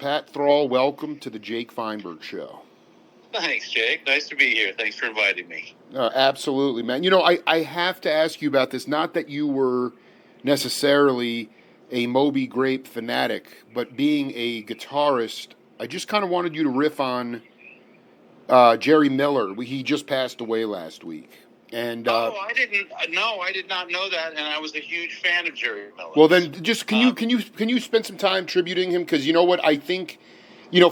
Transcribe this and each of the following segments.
Pat Thrall, welcome to the Jake Feinberg Show. Thanks, Jake. Nice to be here. Thanks for inviting me. Absolutely, man. You know, I have to ask you about this. Not that you were necessarily a Moby Grape fanatic, but being a guitarist, I just kind of wanted you to riff on Jerry Miller. He just passed away last week. And I didn't. No, I did not know that, and I was a huge fan of Jerry Miller. well, then just can you spend some time tributing him? Because you know what, I think,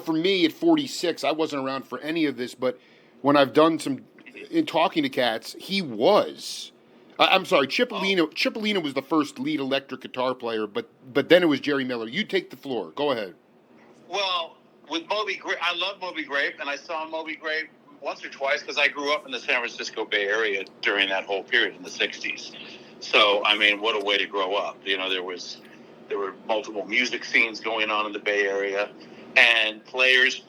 for me at 46, I wasn't around for any of this, but when I've done some in talking to cats, he was. I'm sorry, Cipollino. Cipollino was the first lead electric guitar player, but then it was Jerry Miller. You take the floor. Go ahead. Well, with Moby Grape, I love Moby Grape, and I saw Moby Grape once or twice because I grew up in the San Francisco Bay Area during that whole period in the 60s. So, I mean, what a way to grow up. There were multiple music scenes going on in the Bay Area and players,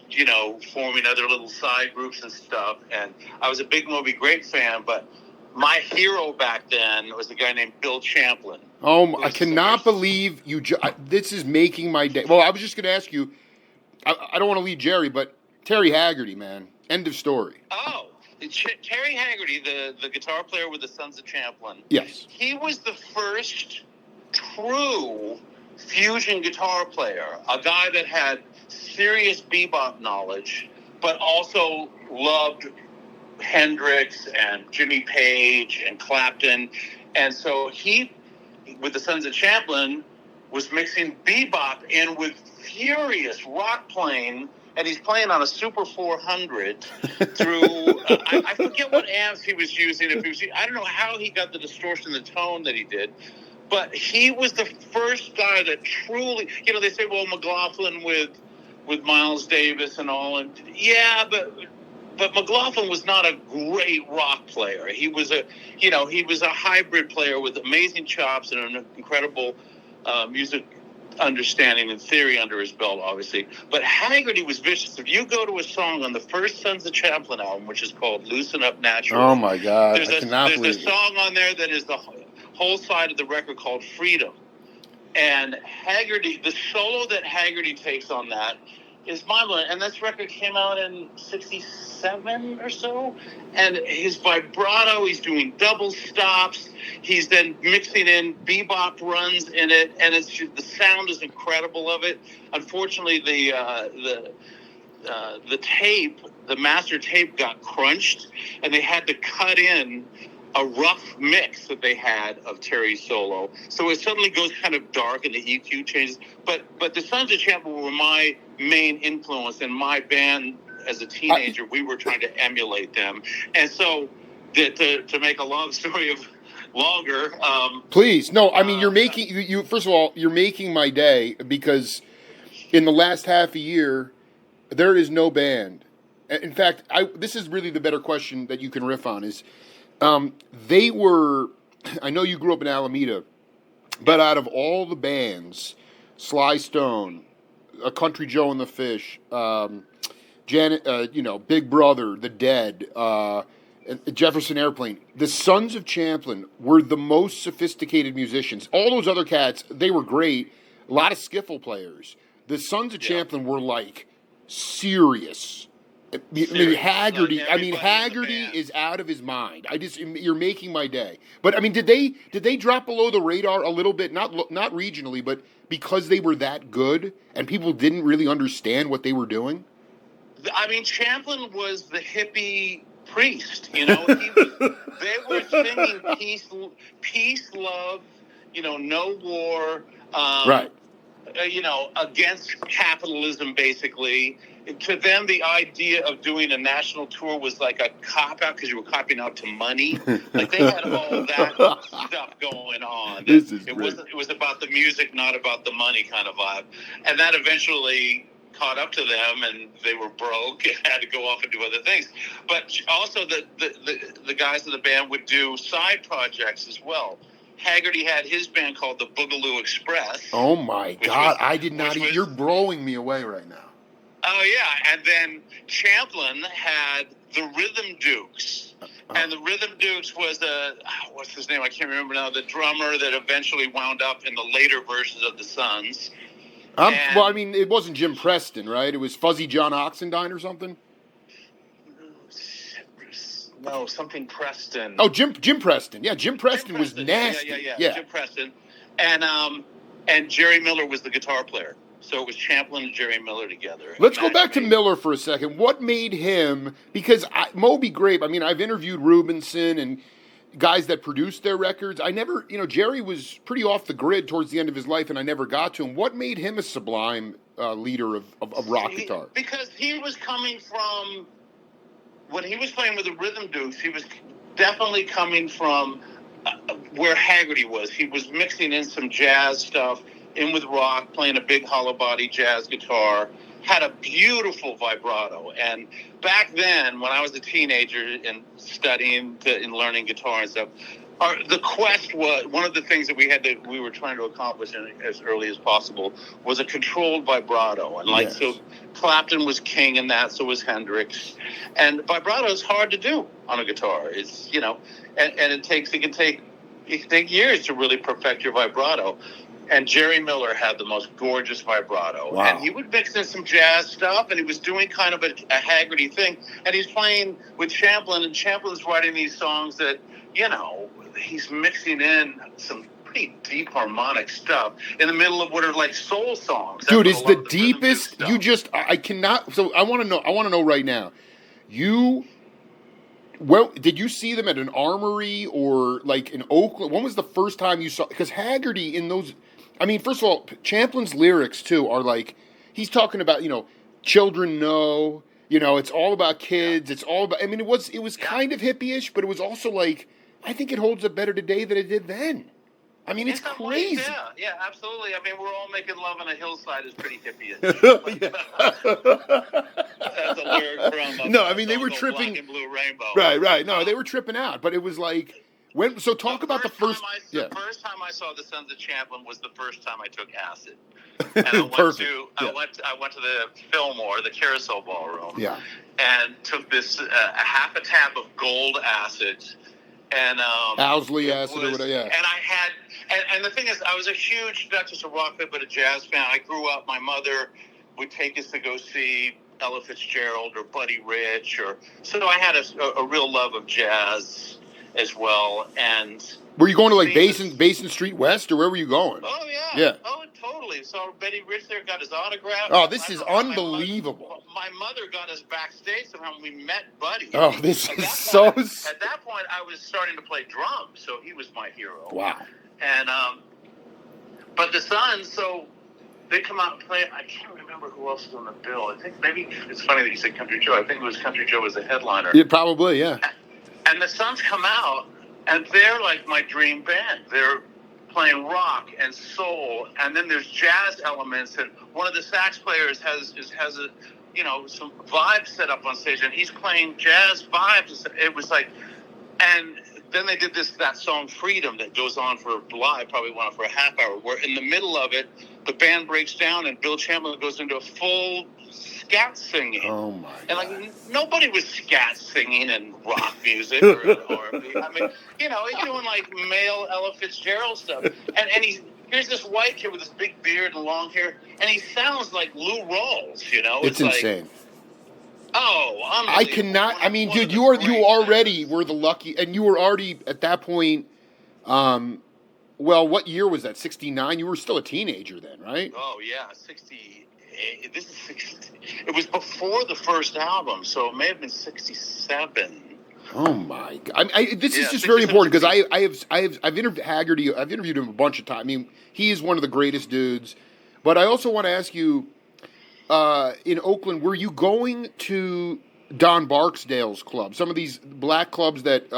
forming other little side groups and stuff. And I was a big Moby Grape fan, but my hero back then was a guy named Bill Champlin. Oh, I cannot believe you. This is making my day. Well, I was just going to ask you, I don't want to leave Jerry, but Terry Haggerty, man. End of story. Oh, Terry Haggerty, the guitar player with the Sons of Champlin. Yes. He was the first true fusion guitar player, a guy that had serious bebop knowledge, but also loved Hendrix and Jimmy Page and Clapton. And so he, with the Sons of Champlin, was mixing bebop in with furious rock playing. And he's playing on a Super 400 through, I forget what amps he was using. I don't know how he got the distortion, the tone that he did. But he was the first guy that truly, they say, well, McLaughlin with Miles Davis and all. And yeah, but McLaughlin was not a great rock player. He was a hybrid player with amazing chops and an incredible music understanding and theory under his belt, obviously. But Haggerty was vicious. If you go to a song on the first Sons of Champlin album, which is called Loosen Up Naturally. Oh, my God. There's a song on there that is the whole side of the record called Freedom. And Haggerty, the solo that Haggerty takes on that is mind-blowing. And this record came out in 67 or so. And his vibrato, he's doing double stops. He's then mixing in bebop runs in it. And the sound is incredible of it. Unfortunately, the tape, the master tape got crunched. And they had to cut in a rough mix that they had of Terry's solo. So it suddenly goes kind of dark and the EQ changes. But the Sons of Champlin were my main influence, and my band as a teenager, we were trying to emulate them. And so to make a long story of longer. Please. No, I mean, you're making, you first of all, you're making my day, because in the last half a year, there is no band. In fact, this is really the better question that you can riff on is, they were, I know you grew up in Alameda, but out of all the bands, Sly Stone, A Country Joe and the Fish, Janet, Big Brother, The Dead, Jefferson Airplane, the Sons of Champlin were the most sophisticated musicians. All those other cats, they were great, a lot of skiffle players. The Sons of Champlin were like serious. Haggerty is out of his mind. You're making my day. But I mean, did they drop below the radar a little bit? Not regionally, but because they were that good and people didn't really understand what they were doing. I mean, Champlin was the hippie priest. They were singing peace, love. No war. Right. Against capitalism, basically. To them, the idea of doing a national tour was like a cop-out because you were copying out to money. Like, they had all that stuff going on. It was about the music, not about the money kind of vibe. And that eventually caught up to them, and they were broke and had to go off and do other things. But also the guys in the band would do side projects as well. Haggerty had his band called the Boogaloo Express. Oh, my God. I did not. You're blowing me away right now. Oh, yeah. And then Champlin had the Rhythm Dukes. And the Rhythm Dukes was what's his name? I can't remember now. The drummer that eventually wound up in the later versions of the Sons. Well, I mean, it wasn't Jim Preston, right? It was Fuzzy John Oxendine or something. No, something Preston. Oh, Jim Preston. Yeah, Jim Preston was nasty. Yeah. Jim Preston, and Jerry Miller was the guitar player. So it was Champlin and Jerry Miller together. Let's go back to Miller for a second. What made him? Because Moby Grape. I mean, I've interviewed Rubinson and guys that produced their records. I never, Jerry was pretty off the grid towards the end of his life, and I never got to him. What made him a sublime leader of rock guitar? Because he was coming from, when he was playing with the Rhythm Dukes, he was definitely coming from where Haggerty was. He was mixing in some jazz stuff, in with rock, playing a big hollow body jazz guitar, had a beautiful vibrato. And back then, when I was a teenager and studying and learning guitar and stuff, the quest was, one of the things that we were trying to accomplish as early as possible was a controlled vibrato. And so Clapton was king in that, so was Hendrix. And vibrato is hard to do on a guitar. It's, and it can take years to really perfect your vibrato. And Jerry Miller had the most gorgeous vibrato. Wow. And he would mix in some jazz stuff, and he was doing kind of a Haggerty thing. And he's playing with Champlin, and Champlin's writing these songs that, he's mixing in some pretty deep harmonic stuff in the middle of what are like soul songs. Dude, it's the deepest. I cannot. So I want to know right now. Did you see them at an Armory or like in Oakland? When was the first time you saw? Because Haggerty in those. I mean, first of all, Champlin's lyrics too are like he's talking about children know. It's all about kids. It's all about. I mean, it was kind of hippie-ish, but it was also like I think it holds up better today than it did then. I mean, it's crazy. Yeah, absolutely. I mean, we're all making love on a hillside is pretty hippie. That's a lyric from no, I mean they were tripping. Black and Blue Rainbow. Right. No, they were tripping out, but it was like when. So talk about the first. The first time I saw the Sons of Champlin was the first time I took acid. And I went to the Fillmore, the Carousel Ballroom. Yeah. And took this half a tab of gold acid. And Owsley acid or whatever. Yeah. And I had. And the thing is, I was a huge, not just a rock fan, but a jazz fan. I grew up, my mother would take us to go see Ella Fitzgerald or Buddy Rich. So I had a real love of jazz as well. And were you going to like Basin Street West, or where were you going? Oh, yeah. Yeah. Oh, totally. Saw Buddy Rich there, got his autograph. Oh, this is unbelievable. My mother got us backstage somehow. We met Buddy. Oh, this is so... At that point, I was starting to play drums, so he was my hero. Wow. And, but the Sons, so they come out and play. I can't remember who else was on the bill. I think maybe, it's funny that you said Country Joe. I think it was Country Joe as the headliner. Yeah, probably, yeah. And the Sons come out, and they're like my dream band. They're playing rock and soul, and then there's jazz elements, and one of the sax players has a, some vibes set up on stage, and he's playing jazz vibes. It was like, and then they did that song Freedom that goes on for live, probably went on for a half hour, where in the middle of it, the band breaks down and Bill Champlin goes into a full scat singing. Oh my God. And like nobody was scat singing in rock music or I mean, he's doing like male Ella Fitzgerald stuff. And here's this white kid with this big beard and long hair, and he sounds like Lou Rawls, It's insane. Oh, I cannot. I mean, dude, you already were the lucky, and you were already at that point. Well, what year was that? 69. You were still a teenager then, right? Oh yeah, 68. This is 60. It was before the first album, so it may have been 67. Oh my God! This is just very important because I've interviewed Haggerty. I've interviewed him a bunch of times. I mean, he is one of the greatest dudes. But I also want to ask you. In Oakland, were you going to Don Barksdale's club? Some of these black clubs that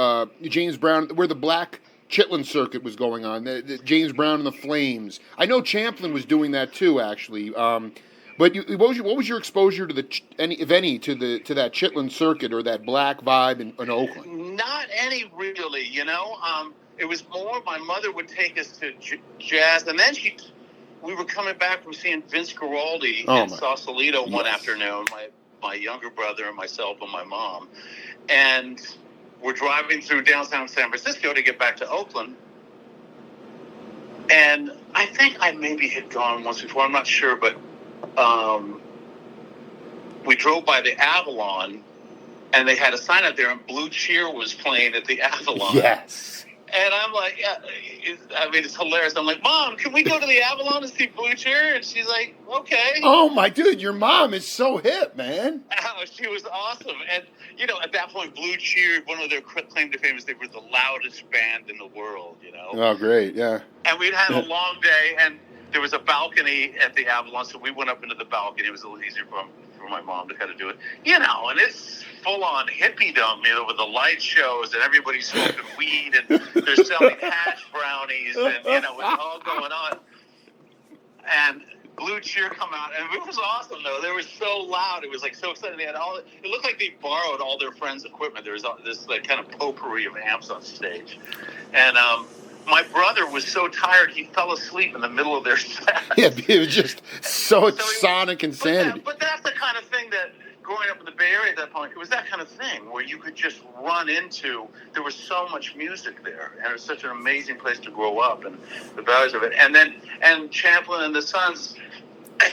James Brown, where the black Chitlin circuit was going on, the James Brown and the Flames. I know Champlin was doing that too, actually. But what was your exposure to if any, to that Chitlin circuit or that black vibe in Oakland? Not any really, It was more my mother would take us to jazz, and then we were coming back from seeing Vince Guaraldi in Sausalito one afternoon, my younger brother and myself and my mom. And we're driving through downtown San Francisco to get back to Oakland. And I think I maybe had gone once before. I'm not sure, but we drove by the Avalon, and they had a sign out there, and Blue Cheer was playing at the Avalon. Yes. And I'm like, yeah, it's hilarious. I'm like, Mom, can we go to the Avalon and see Blue Cheer? And she's like, okay. Oh, my dude, your mom is so hip, man. Oh, she was awesome. And, at that point, Blue Cheer, one of their claim to fame is they were the loudest band in the world, Oh, great, yeah. And we'd had a long day, and there was a balcony at the Avalon, so we went up into the balcony. It was a little easier for my mom to kind of do it. And it's full-on hippiedom, with the light shows and everybody's smoking weed and they're selling hash brownies and, it's all going on. And Blue Cheer come out, and it was awesome, though. They were so loud. It was, so exciting. They had it looked like they borrowed all their friends' equipment. There was this, kind of potpourri of amps on stage. And, my brother was so tired, he fell asleep in the middle of their set. Yeah, it was just so sonic insanity. But that's the kind of thing that, growing up in the Bay Area at that point, it was that kind of thing where you could just run into. There was so much music there, and it was such an amazing place to grow up, and the values of it. And Champlin and the Sons,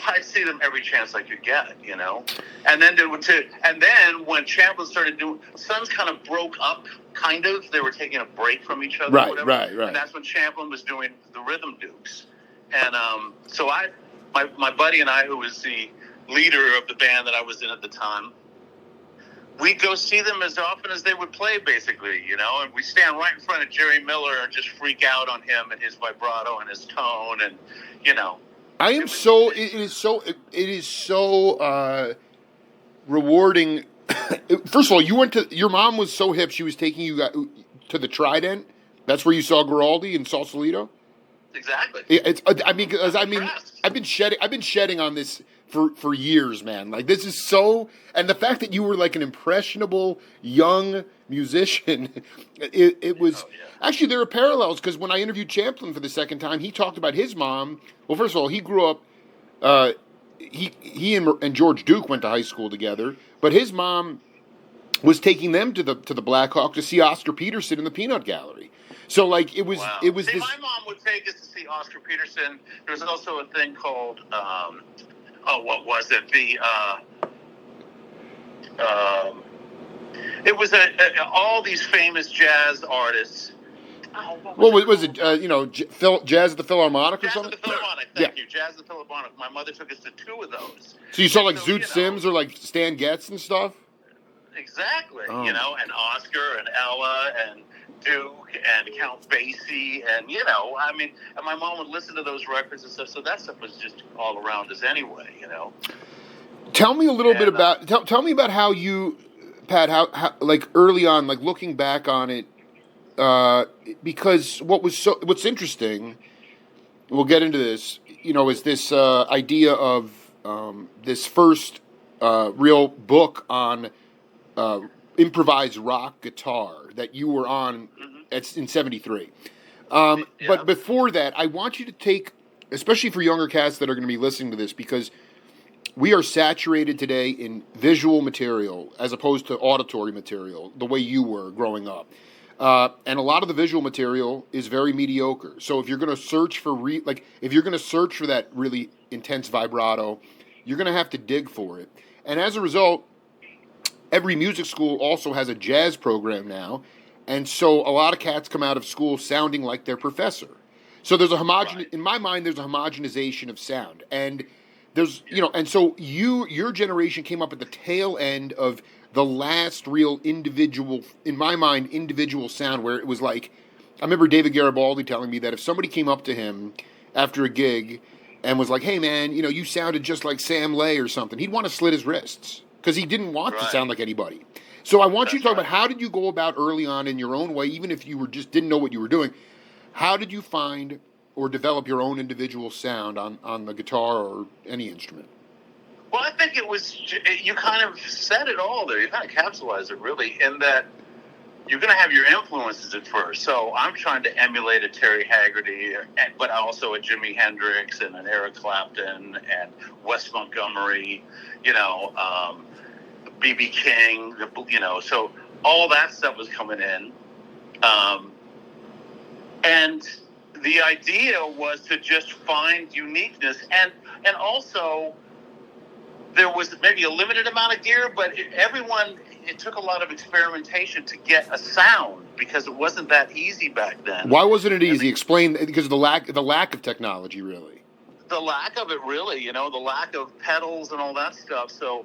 I'd see them every chance I could get, And then when Champlin started doing, Sons kind of broke up. Kind of, they were taking a break from each other. Right, or whatever. right. And that's when Champlin was doing the Rhythm Dukes, and so my buddy and I, who was the leader of the band that I was in at the time, we'd go see them as often as they would play, basically, and we stand right in front of Jerry Miller and just freak out on him and his vibrato and his tone, and it is so rewarding. First of all, your mom was so hip, she was taking you to the Trident. That's where you saw Giraldi in Sausalito. Exactly. I've been shedding on this for years, man. This is so, and the fact that you were an impressionable young musician, it was actually, there are parallels, because when I interviewed Champlin for the second time, he talked about his mom. Well, first of all, he grew up. He and George Duke went to high school together, but his mom was taking them to the Black Hawk to see Oscar Peterson in the Peanut Gallery. So it was wow. It was see, this. My mom would take us to see Oscar Peterson. There was also a thing called what was it? It was all these famous jazz artists. What was it? Jazz at the Philharmonic or something? Jazz at the Philharmonic, thank you. Jazz at the Philharmonic. My mother took us to 2 of those. So you saw Zoot Sims or Stan Getz and stuff? Exactly. And Oscar and Ella and Duke and Count Basie and and my mom would listen to those records and stuff. So that stuff was just all around us anyway. Tell me a little bit about. Tell me about how you, Pat. How early on, looking back on it. Because what's interesting, we'll get into this, is this idea of this first real book on improvised rock guitar that you were on in 73. But before that, I want you to take, especially for younger cats that are going to be listening to this, because we are saturated today in visual material as opposed to auditory material, the way you were growing up. And a lot of the visual material is very mediocre. So if you're going to search for that really intense vibrato, you're going to have to dig for it. And as a result, every music school also has a jazz program now, and so a lot of cats come out of school sounding like their professor. So there's in my mind, there's a homogenization of sound, and there's and so your generation came up at the tail end of the last real individual, in my mind, individual sound, where it was I remember David Garibaldi telling me that if somebody came up to him after a gig and was like, hey man, you sounded just like Sam Lay or something, he'd want to slit his wrists because he didn't want to sound like anybody. So I want you to talk about, how did you go about early on in your own way, even if you were just didn't know what you were doing, how did you find or develop your own individual sound on the guitar or any instrument? Well, I think it was, you kind of said it all there. You kind of capsulized it, really, in that you're going to have your influences at first. So I'm trying to emulate a Terry Haggerty, but also a Jimi Hendrix and an Eric Clapton and Wes Montgomery, B.B. King, so all that stuff was coming in. And the idea was to just find uniqueness, and also there was maybe a limited amount of gear, but it took a lot of experimentation to get a sound, because it wasn't that easy back then. Why wasn't it easy? Explain, because of the lack of technology, really. The lack of it, really, the lack of pedals and all that stuff. So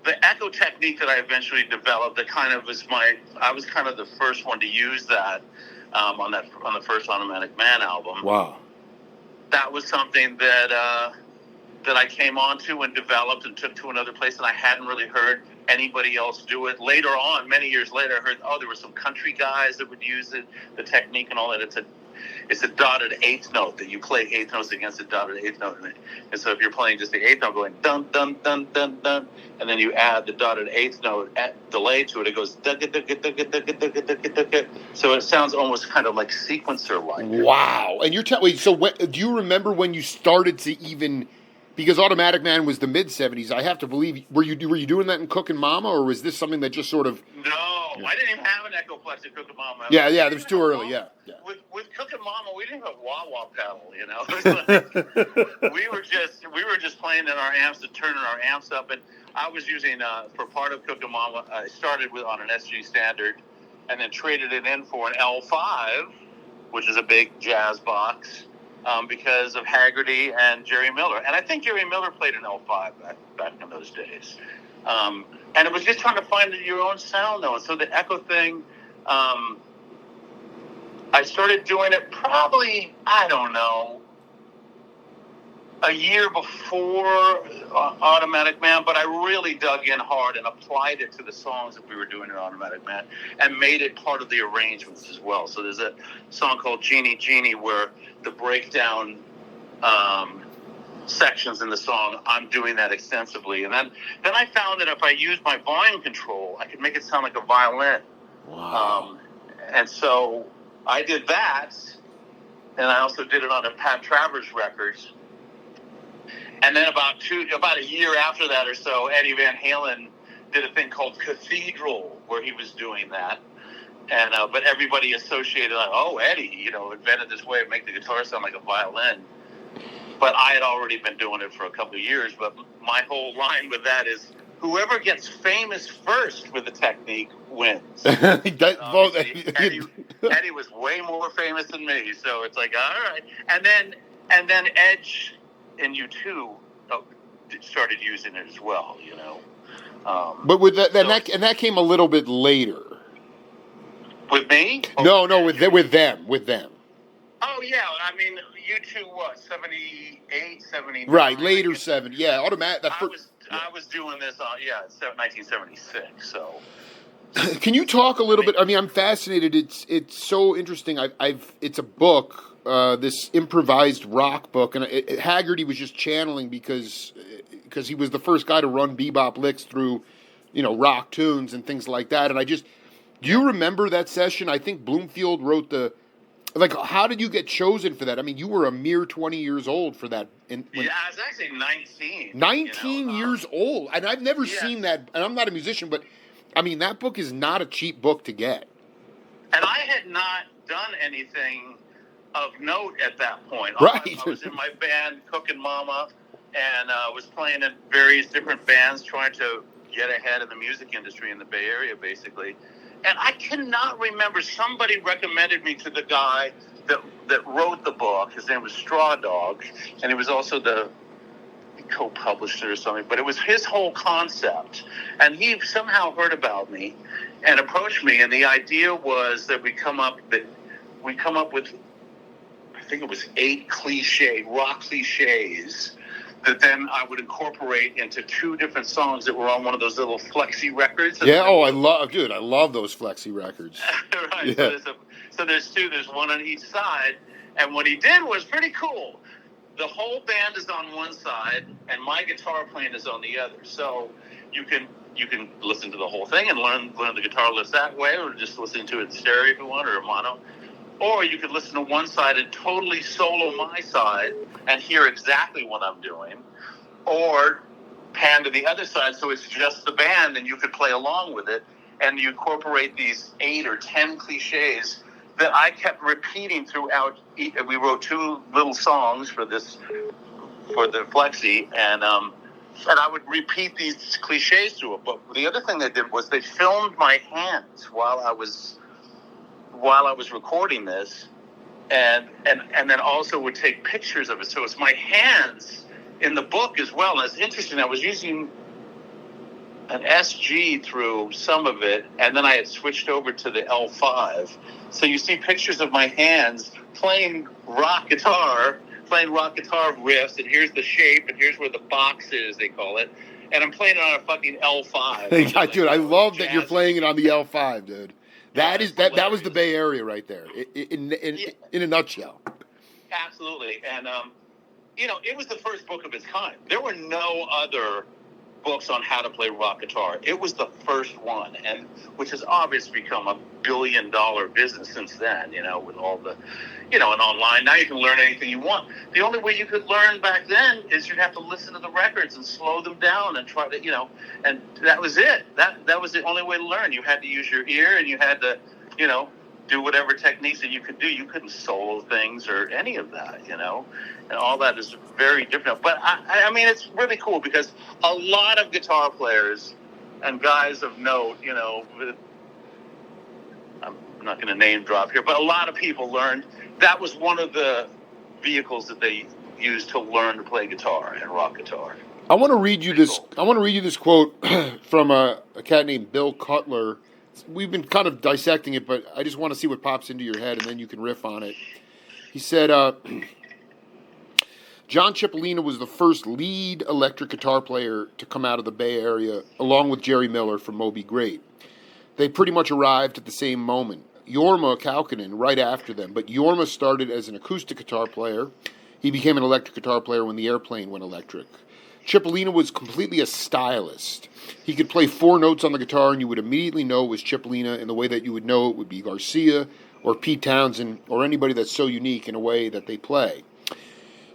the echo technique that I eventually developed, that kind of I was kind of the first one to use that on the first Automatic Man album. Wow. That was something that I came onto and developed and took to another place, and I hadn't really heard anybody else do it. Later on, many years later, I heard, there were some country guys that would use it, the technique and all that. It's a dotted eighth note that you play eighth notes against a dotted eighth note. And so if you're playing just the eighth note going dun, dun, dun, dun, dun, and then you add the dotted eighth note at delay to it, it goes dun, dun, dun, dun, dun, dun, dun, dun, dun, dun. So it sounds almost kind of like sequencer-like. Wow. And you're telling me, so do you remember when you started to even, because Automatic Man was the mid-'70s, I have to believe, were you doing that in Cookin' Mama, or was this something that just sort of... No, I didn't even have an Echoplex at Cookin' Mama. Yeah, it was too early, yeah. With Cookin' Mama, we didn't have a wah-wah pedal, we were just playing in our amps and turning our amps up, and I was using, for part of Cookin' Mama, I started on an SG Standard, and then traded it in for an L5, which is a big jazz box, because of Haggerty and Jerry Miller. And I think Jerry Miller played an L5 back in those days. And it was just trying to find your own sound, though. And so the echo thing, I started doing it probably, I don't know, a year before Automatic Man, but I really dug in hard and applied it to the songs that we were doing in Automatic Man and made it part of the arrangements as well. So there's a song called Genie Genie where the breakdown sections in the song, I'm doing that extensively. And then I found that if I used my volume control, I could make it sound like a violin. Wow. And so I did that, and I also did it on a Pat Travers records. And then about a year after that or so, Eddie Van Halen did a thing called Cathedral, where he was doing that. And but everybody associated, like, oh, Eddie, invented this way of making the guitar sound like a violin. But I had already been doing it for a couple of years. But my whole line with that is, whoever gets famous first with the technique wins. Eddie was way more famous than me, so it's like, all right. And then Edge and U2 started using it as well, But with that, that came a little bit later. With me? No, with them. Oh yeah, I mean, U2 what, 78, 79? Right, later 70. Yeah, Automatic. I was doing this on 1976. So. Can you talk a little bit? I mean, I'm fascinated. It's so interesting. It's a book, this improvised rock book, and Haggerty was just channeling because he was the first guy to run bebop licks through, rock tunes and things like that. And do you remember that session? I think Bloomfield wrote how did you get chosen for that? I mean, you were a mere 20 years old for that. I was actually 19. 19 years old. And I've never seen that. And I'm not a musician, but, I mean, that book is not a cheap book to get. And I had not done anything of note at that point. Right. I was in my band, Cookin' Mama, and was playing in various different bands, trying to get ahead in the music industry in the Bay Area, basically. And I cannot remember. Somebody recommended me to the guy that wrote the book. His name was Straw Dog, and he was also the co-published it or something. But it was his whole concept, and he somehow heard about me and approached me. And the idea was that we come up with, I think it was 8 rock cliches that then I would incorporate into 2 different songs that were on one of those little flexi records. Yeah, I love those flexi records. Right. Yeah. So there's 2, there's one on each side. And what he did was pretty cool. The whole band is on one side, and my guitar playing is on the other. So you can listen to the whole thing and learn the guitar lifts that way, or just listen to it in stereo if you want, or a mono. Or you could listen to one side and totally solo my side and hear exactly what I'm doing. Or pan to the other side so it's just the band and you could play along with it. And you incorporate these 8 or 10 cliches that I kept repeating throughout. We wrote 2 little songs for the Flexi, and I would repeat these cliches through it. But the other thing they did was they filmed my hands while I was recording this, and then also would take pictures of it. So it's my hands in the book as well. And it's interesting. I was using an SG through some of it, and then I had switched over to the L5. So you see pictures of my hands playing rock guitar riffs, and here's the shape, and here's where the box is, they call it. And I'm playing it on a fucking L5. Dude, I love that you're playing it on the L5, dude. That was the Bay Area right there, in a nutshell. Absolutely. And, it was the first book of its kind. There were no other books on how to play rock guitar. It was the first one, and which has obviously become a billion-dollar business since then, with all the, and online. Now you can learn anything you want. The only way you could learn back then is you'd have to listen to the records and slow them down and try to, and that was it. That was the only way to learn. You had to use your ear, and you had to, do whatever techniques that you could do. You couldn't solo things or any of that, and all that is very different. But I mean, it's really cool because a lot of guitar players and guys of note, I'm not going to name drop here, but a lot of people learned. That was one of the vehicles that they used to learn to play guitar and rock guitar. I want to read you this. Cool. I want to read you this quote from a cat named Bill Cutler. We've been kind of dissecting it, but I just want to see what pops into your head, and then you can riff on it. He said, John Cipollina was the first lead electric guitar player to come out of the Bay Area, along with Jerry Miller from Moby Grape. They pretty much arrived at the same moment. Jorma Kaukonen right after them, but Jorma started as an acoustic guitar player. He became an electric guitar player when the airplane went electric. Cipollina was completely a stylist. He could play 4 notes on the guitar, and you would immediately know it was Cipollina in the way that you would know it would be Garcia or Pete Townsend or anybody that's so unique in a way that they play.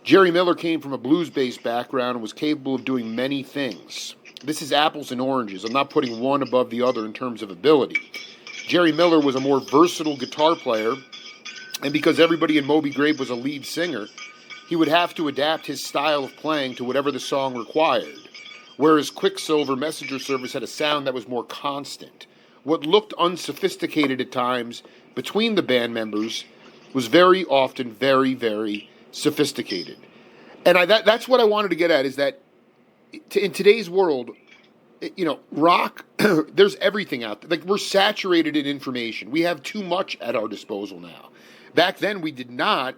Jerry Miller came from a blues-based background and was capable of doing many things. This is apples and oranges. I'm not putting one above the other in terms of ability. Jerry Miller was a more versatile guitar player, and because everybody in Moby Grape was a lead singer, he would have to adapt his style of playing to whatever the song required, whereas Quicksilver Messenger Service had a sound that was more constant. What looked unsophisticated at times between the band members was very often very, very sophisticated. And that's what I wanted to get at, is that in today's world, rock, there's everything out there. Like, we're saturated in information. We have too much at our disposal now. Back then, we did not.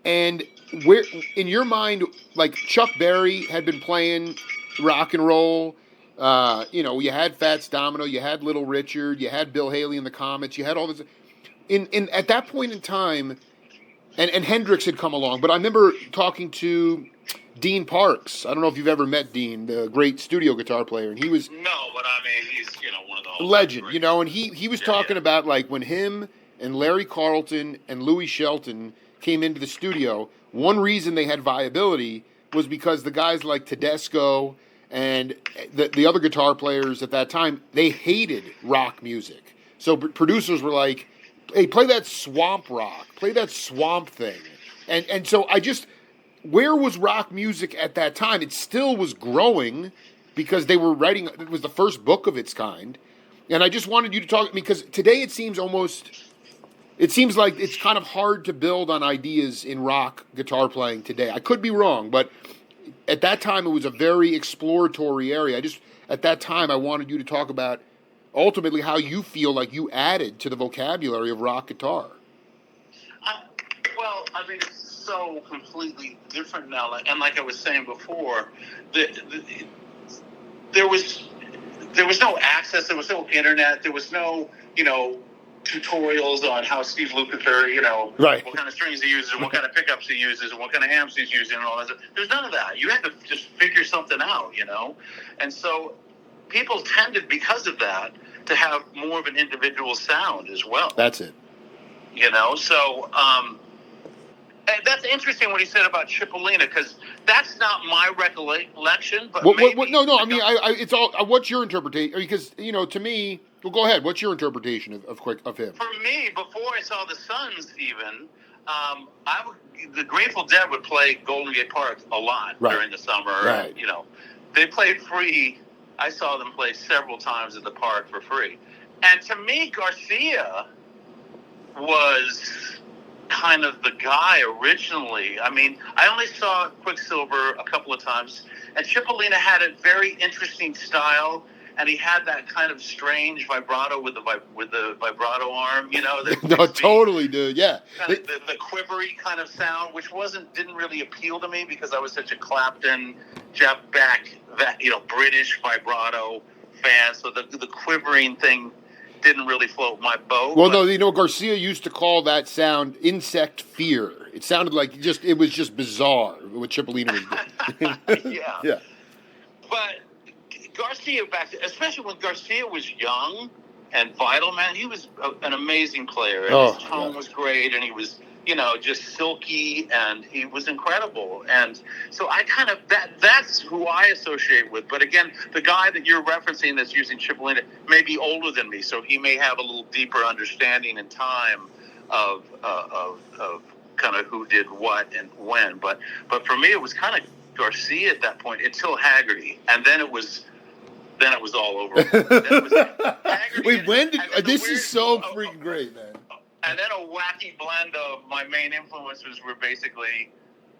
And where, in your mind, like, Chuck Berry had been playing rock and roll. You had Fats Domino, you had Little Richard, you had Bill Haley and the Comets, you had all this. At that point in time, and Hendrix had come along, but I remember talking to Dean Parks. I don't know if you've ever met Dean, the great studio guitar player, and he was... No, but I mean, he's, one of the... Legend, and he was talking about, like, when him and Larry Carlton and Louis Shelton came into the studio, one reason they had viability was because the guys like Tedesco and the other guitar players at that time, they hated rock music. So producers were like, hey, play that swamp rock, play that swamp thing. And so where was rock music at that time? It still was growing because they were writing, it was the first book of its kind. And I just wanted you to talk, because today it seems like it's kind of hard to build on ideas in rock guitar playing today. I could be wrong, but at that time it was a very exploratory area. At that time I wanted you to talk about ultimately how you feel like you added to the vocabulary of rock guitar. Well, I mean, it's so completely different now. And like I was saying before, there was no access, there was no internet, there was no, tutorials on how Steve Lukather, right, what kind of strings he uses and what kind of pickups he uses and what kind of amps he's using and all that. There's none of that. You had to just figure something out, And so people tended, because of that, to have more of an individual sound as well. That's it. So, And that's interesting what he said about Cipollina, because that's not my recollection. But What, maybe, no, I mean, it's all. What's your interpretation? Because to me, well, go ahead. What's your interpretation of him? For me, before I saw the Suns, even the Grateful Dead would play Golden Gate Park a lot during the summer. Right. And, they played free. I saw them play several times at the park for free. And to me, Garcia was kind of the guy originally. I mean, I only saw Quicksilver a couple of times, and Cipollina had a very interesting style, and he had that kind of strange vibrato with the vibrato arm, No, totally, dude. Yeah, kind of the quivery kind of sound, which didn't really appeal to me because I was such a Clapton, Jeff Beck, British vibrato fan. So the quivering thing didn't really float my boat. Well, no, Garcia used to call that sound insect fear. It sounded like it was just bizarre what Cipollina was doing. Yeah. But Garcia especially when Garcia was young and vital, man, he was an amazing player. And his tone was great, and he was, just silky, and he was incredible. And so I kind of, that's who I associate with. But again, the guy that you're referencing that's using Cipollina may be older than me, so he may have a little deeper understanding in time of kind of who did what and when. But for me, it was kind of Garcia at that point until Haggerty, and then it was all over. Wait, this is so freaking great, man. And then a wacky blend of my main influences were basically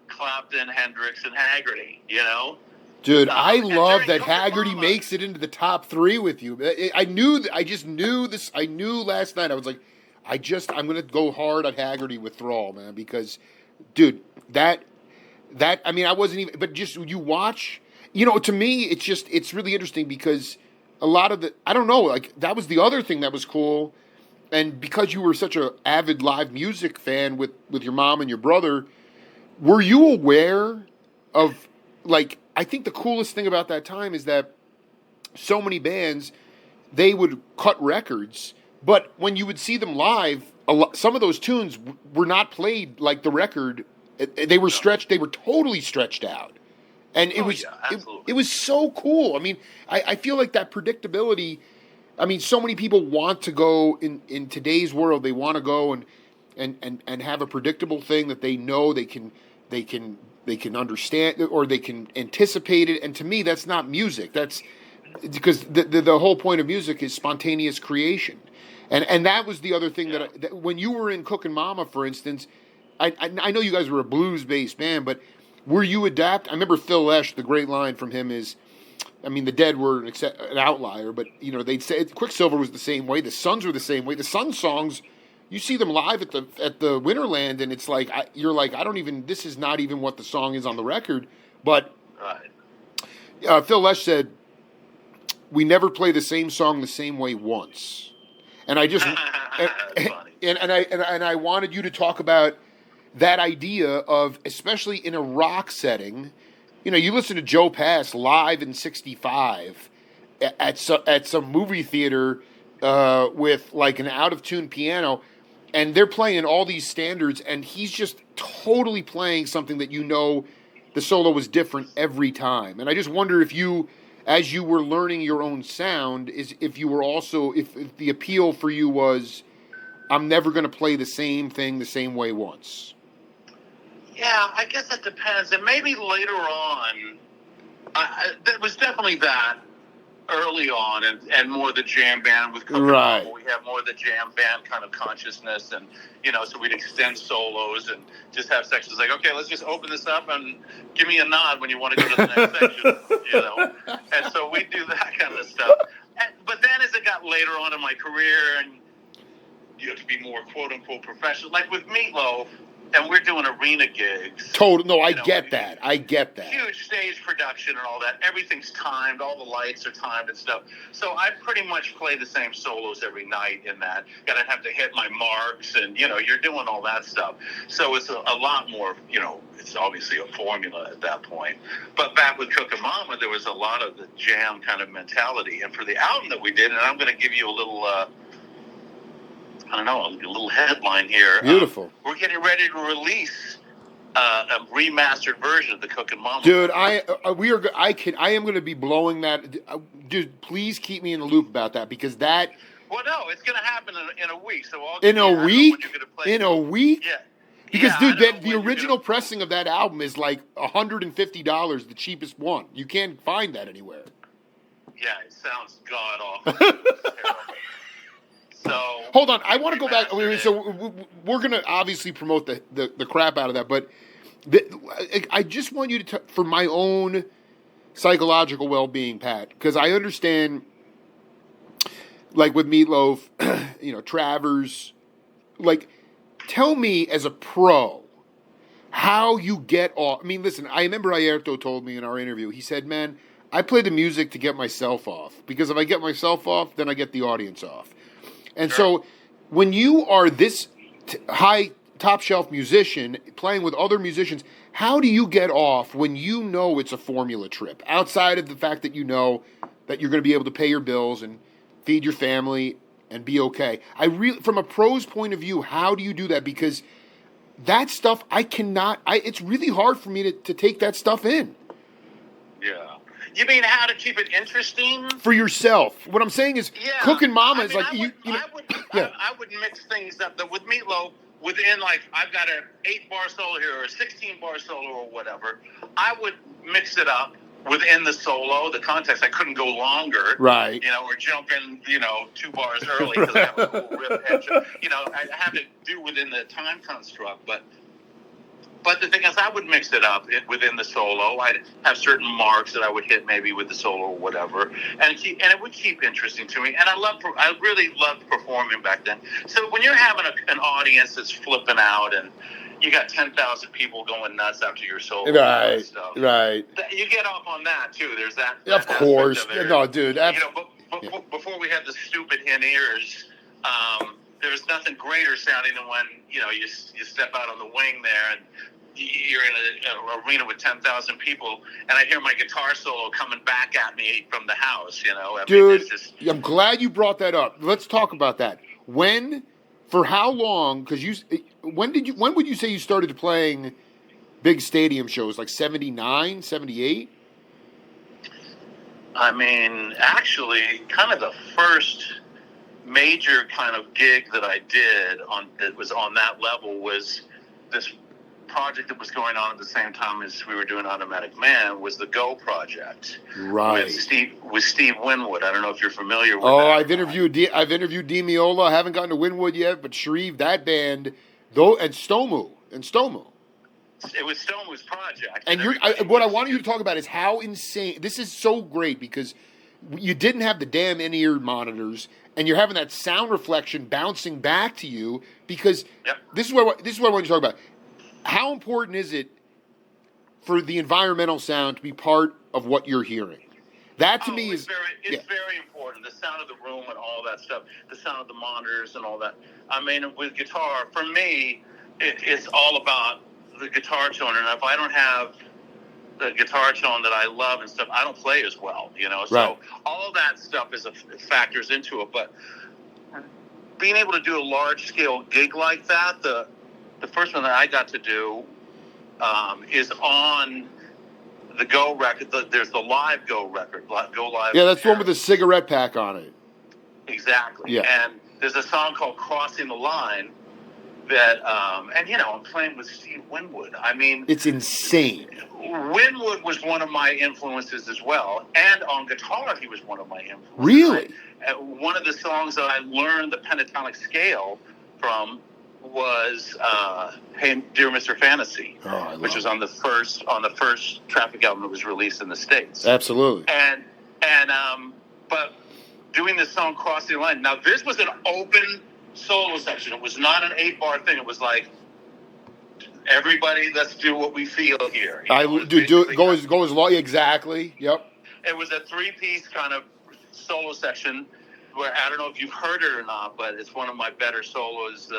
Clapton, Hendrix, and Haggerty, Dude, I love that Haggerty makes it into the top 3 with you. I knew last night. I was like, I'm going to go hard on Haggerty with Thrall, man, because, dude, I mean, I wasn't even, but just you watch, to me, it's really interesting because a lot of I don't know, like, that was the other thing that was cool. And because you were such an avid live music fan with your mom and your brother, were you aware of, like, I think the coolest thing about that time is that so many bands, they would cut records, but when you would see them live, some of those tunes were not played like the record. They were stretched. They were totally stretched out. And it was so cool. I mean, I feel like that predictability. I mean, so many people want to go in today's world. They want to go and have a predictable thing that they know they can understand or they can anticipate it. And to me, that's not music. That's because the whole point of music is spontaneous creation. And that was the other thing that when you were in Cookin' Mama, for instance, I know you guys were a blues-based band, but were you adapt? I remember Phil Lesh, the great line from him is, I mean, the Dead were an outlier, but, they'd say Quicksilver was the same way. The Suns were the same way. The Suns songs, you see them live at the Winterland, and it's like, you're like, this is not even what the song is on the record. But Phil Lesh said, we never play the same song the same way once. And I just, and I wanted you to talk about that idea of, especially in a rock setting, you listen to Joe Pass live in '65 at some movie theater with like an out of tune piano, and they're playing all these standards, and he's just totally playing something that the solo was different every time. And I just wonder if you, as you were learning your own sound, if you were also if the appeal for you was, I'm never going to play the same thing the same way once. Yeah, I guess that depends. And maybe later on, there was definitely that early on, and more the jam band with Cookin' Right. Mama. We have more the jam band kind of consciousness, and so we'd extend solos and just have sections like, okay, let's just open this up and give me a nod when you want to go to the next section, And so we do that kind of stuff. But then as it got later on in my career, and you have to be more quote unquote professional, like with Meatloaf. And we're doing arena gigs. No, I get that. Huge stage production and all that. Everything's timed. All the lights are timed and stuff. So I pretty much play the same solos every night in that. Gotta have to hit my marks, and you're doing all that stuff. So it's a lot more. It's obviously a formula at that point. But back with Cookin' Mama, there was a lot of the jam kind of mentality. And for the album that we did, and I'm going to give you a little. A little headline here. Beautiful. We're getting ready to release a remastered version of the Cook and Mama. Dude, I am going to be blowing that. Dude, please keep me in the loop about that because that. Well, no, it's going to happen in a week. So in a week. In a week. Yeah. Because, dude, the original pressing of that album is like $150, the cheapest one. You can't find that anywhere. Yeah, it sounds god awful. So hold on, I want to go back. So we're going to obviously promote the crap out of that, but I just want you to, for my own psychological well-being, Pat, because I understand, like with Meatloaf, Travers, like, tell me as a pro how you get off. I mean, listen, I remember Aierto told me in our interview, he said, man, I play the music to get myself off, because if I get myself off, then I get the audience off. And so when you are this high top shelf musician playing with other musicians, how do you get off when you know it's a formula trip, outside of the fact that you know that you're going to be able to pay your bills and feed your family and be okay? From a pro's point of view, how do you do that? Because that stuff, it's really hard for me to take that stuff in. Yeah. You mean how to keep it interesting? For yourself. What I'm saying is, Cook and Mama is like, I would mix things up. With Meatloaf, within I've got an 8-bar solo here or a 16-bar solo or whatever, I would mix it up within the solo, the context. I couldn't go longer. Right. Or jump in, 2 bars early because I have a cool riff edge. I have to do within the time construct, But the thing is, I would mix it up within the solo. I'd have certain marks that I would hit maybe with the solo or whatever, and it would keep interesting to me. And I really loved performing back then. So when you're having an audience that's flipping out and you got 10,000 people going nuts after your solo, right, stuff, right, you get off on that too. There's that. Of course, of no, dude. Before we had the stupid in-ears. There's nothing greater sounding than when you step out on the wing there and you're in an arena with 10,000 people, and I hear my guitar solo coming back at me from the house. Dude, I'm glad you brought that up. Let's talk about that. For how long? Because when would you say you started playing big stadium shows? Like 79, 78? I mean, actually, kind of the first major kind of gig that I did that was on that level was this project that was going on at the same time as we were doing Automatic Man, was the Go project. Right. With Steve Winwood. I don't know if you're familiar with that. I've interviewed D. Miola. I haven't gotten to Winwood yet, but Shrieve, that band, and Stomu. It was Stomu's project. And what I wanted you to talk about is how insane. This is so great because you didn't have the damn in-ear monitors, and you're having that sound reflection bouncing back to you because this is what I want you to talk about. How important is it for the environmental sound to be part of what you're hearing? That to me is very important. The sound of the room and all that stuff, the sound of the monitors and all that. I mean, with guitar, for me, it's all about the guitar tone. And if I don't have the guitar tone that I love and stuff, I don't play as well. So right. All that stuff factors into it. But being able to do a large scale gig like that, the first one that I got to do is on the Go record. There's the live Go record, Go Live. Yeah, that's the one with the cigarette pack on it. Exactly. Yeah. And there's a song called "Crossing the Line" that, and I'm playing with Steve Winwood. I mean, it's insane. Winwood was one of my influences as well, and on guitar he was one of my influences. Really? One of the songs that I learned the pentatonic scale from was "Hey Dear Mr. Fantasy," which was on the first Traffic album that was released in the States. Absolutely. And but doing this song "Crossing the Line." Now this was an open solo section. It was not an 8-bar thing. It was like, everybody, let's do what we feel here. Go as long. Exactly. Yep. It was a 3-piece kind of solo section where I don't know if you've heard it or not, but it's one of my better solos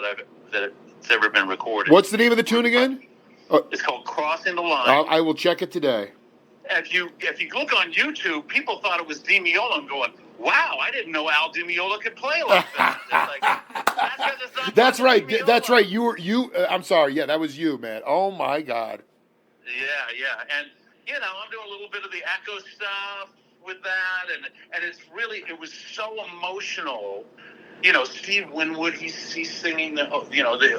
that's ever been recorded. What's the name of the tune again? It's called "Crossing the Line." I will check it today. if you look on YouTube, people thought it was DiMeola. I'm going, wow, I didn't know Al DiMeola could play like that. It's like, That's right. DiMeola. That's right. I'm sorry. Yeah, that was you, man. Oh my God. Yeah. And I'm doing a little bit of the echo stuff with that, and it was so emotional. Steve Winwood, he's singing the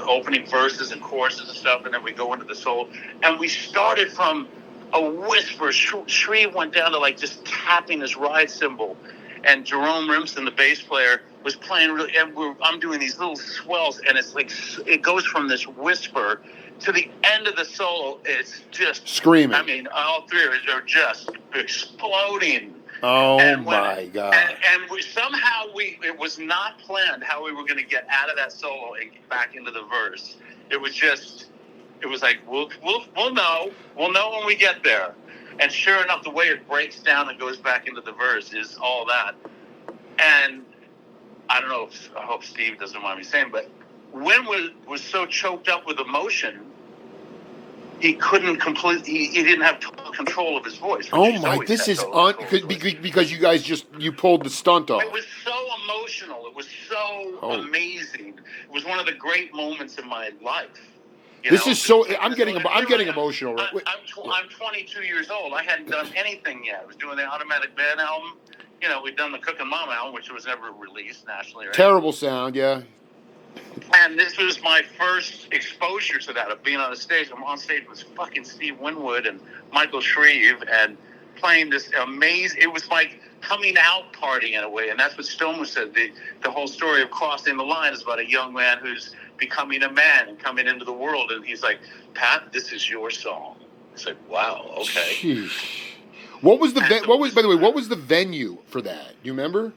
opening verses and choruses and stuff, and then we go into the solo, and we started from a whisper. Shrieve went down to like just tapping his ride cymbal, and Jerome Rimson, the bass player, was playing really, and I'm doing these little swells, and it's like it goes from this whisper to the end of the solo. It's just screaming. I mean, all three of us are just exploding. Oh my God! And it was not planned how we were going to get out of that solo and get back into the verse. It was like we'll know when we get there. And sure enough, the way it breaks down and goes back into the verse is all that. And I don't know I hope Steve doesn't mind me saying, but Winwood was so choked up with emotion, he couldn't he didn't have total control of his voice. Oh my, this is because you guys you pulled the stunt off. It was so emotional. It was so amazing. It was one of the great moments in my life. This is so. I'm getting emotional. I'm 22 years old. I hadn't done anything yet. I was doing the Automatic Band album. We'd done the Cookin' Mama album, which was never released nationally. Right? Terrible sound, yeah. And this was my first exposure to that, of being on a stage. I'm on stage with fucking Steve Winwood and Michael Shrieve and playing this amazing... It was like coming out party in a way, and that's what Stone said. The whole story of Crossing the Line is about a young man who's becoming a man and coming into the world, and he's like, Pat, this is your song. It's like, wow, okay. Jeez. What was the venue for that? Do you remember?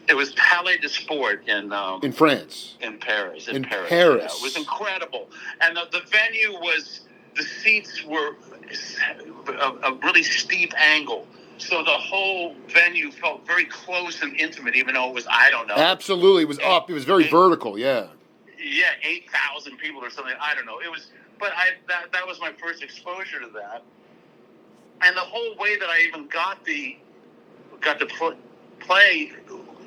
It was Palais de Sport in France. In Paris. Yeah, Paris. it was incredible. And the venue was, the seats were a really steep angle. So the whole venue felt very close and intimate, even though it was, I don't know. Absolutely. It was up. It was very vertical, yeah. Yeah, 8,000 people or something. I don't know. It was, but that was my first exposure to that. And the whole way that I even got to play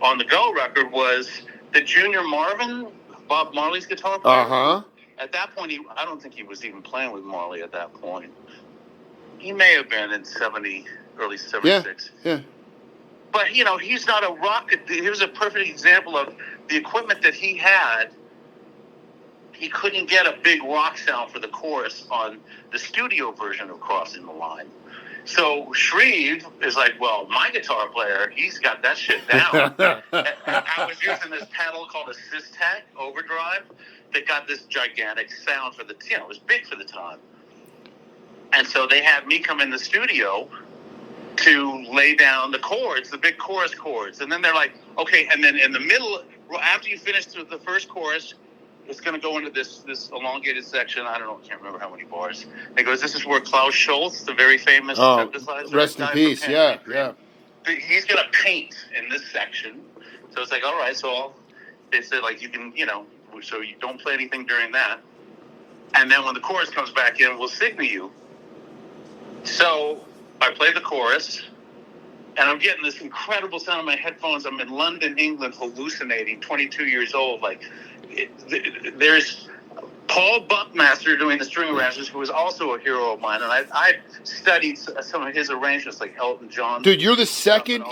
on the Go record was the Junior Marvin, Bob Marley's guitar player. Uh-huh. At that point, I don't think he was even playing with Marley at that point. He may have been in early 76. Yeah. But, he's not a rock. He was a perfect example of the equipment that he had. He couldn't get a big rock sound for the chorus on the studio version of Crossing the Line. So Shrieve is like, well, my guitar player, he's got that shit down. I was using this pedal called a Systech Overdrive that got this gigantic sound for it was big for the time. And so they had me come in the studio to lay down the chords, the big chorus chords. And then they're like, okay, and then in the middle, after you finish the first chorus, it's going to go into this elongated section. I don't know. I can't remember how many bars. It goes, this is where Klaus Schultze, the very famous synthesizer. Rest in peace. Yeah. He's going to paint in this section. So it's like, all right. So they said, like, you can, so you don't play anything during that. And then when the chorus comes back in, we'll signal you. So I play the chorus, and I'm getting this incredible sound in my headphones. I'm in London, England, hallucinating, 22 years old, like... There's Paul Buckmaster doing the string arrangements, who was also a hero of mine, and I studied some of his arrangements, like Elton John. Dude, you're the second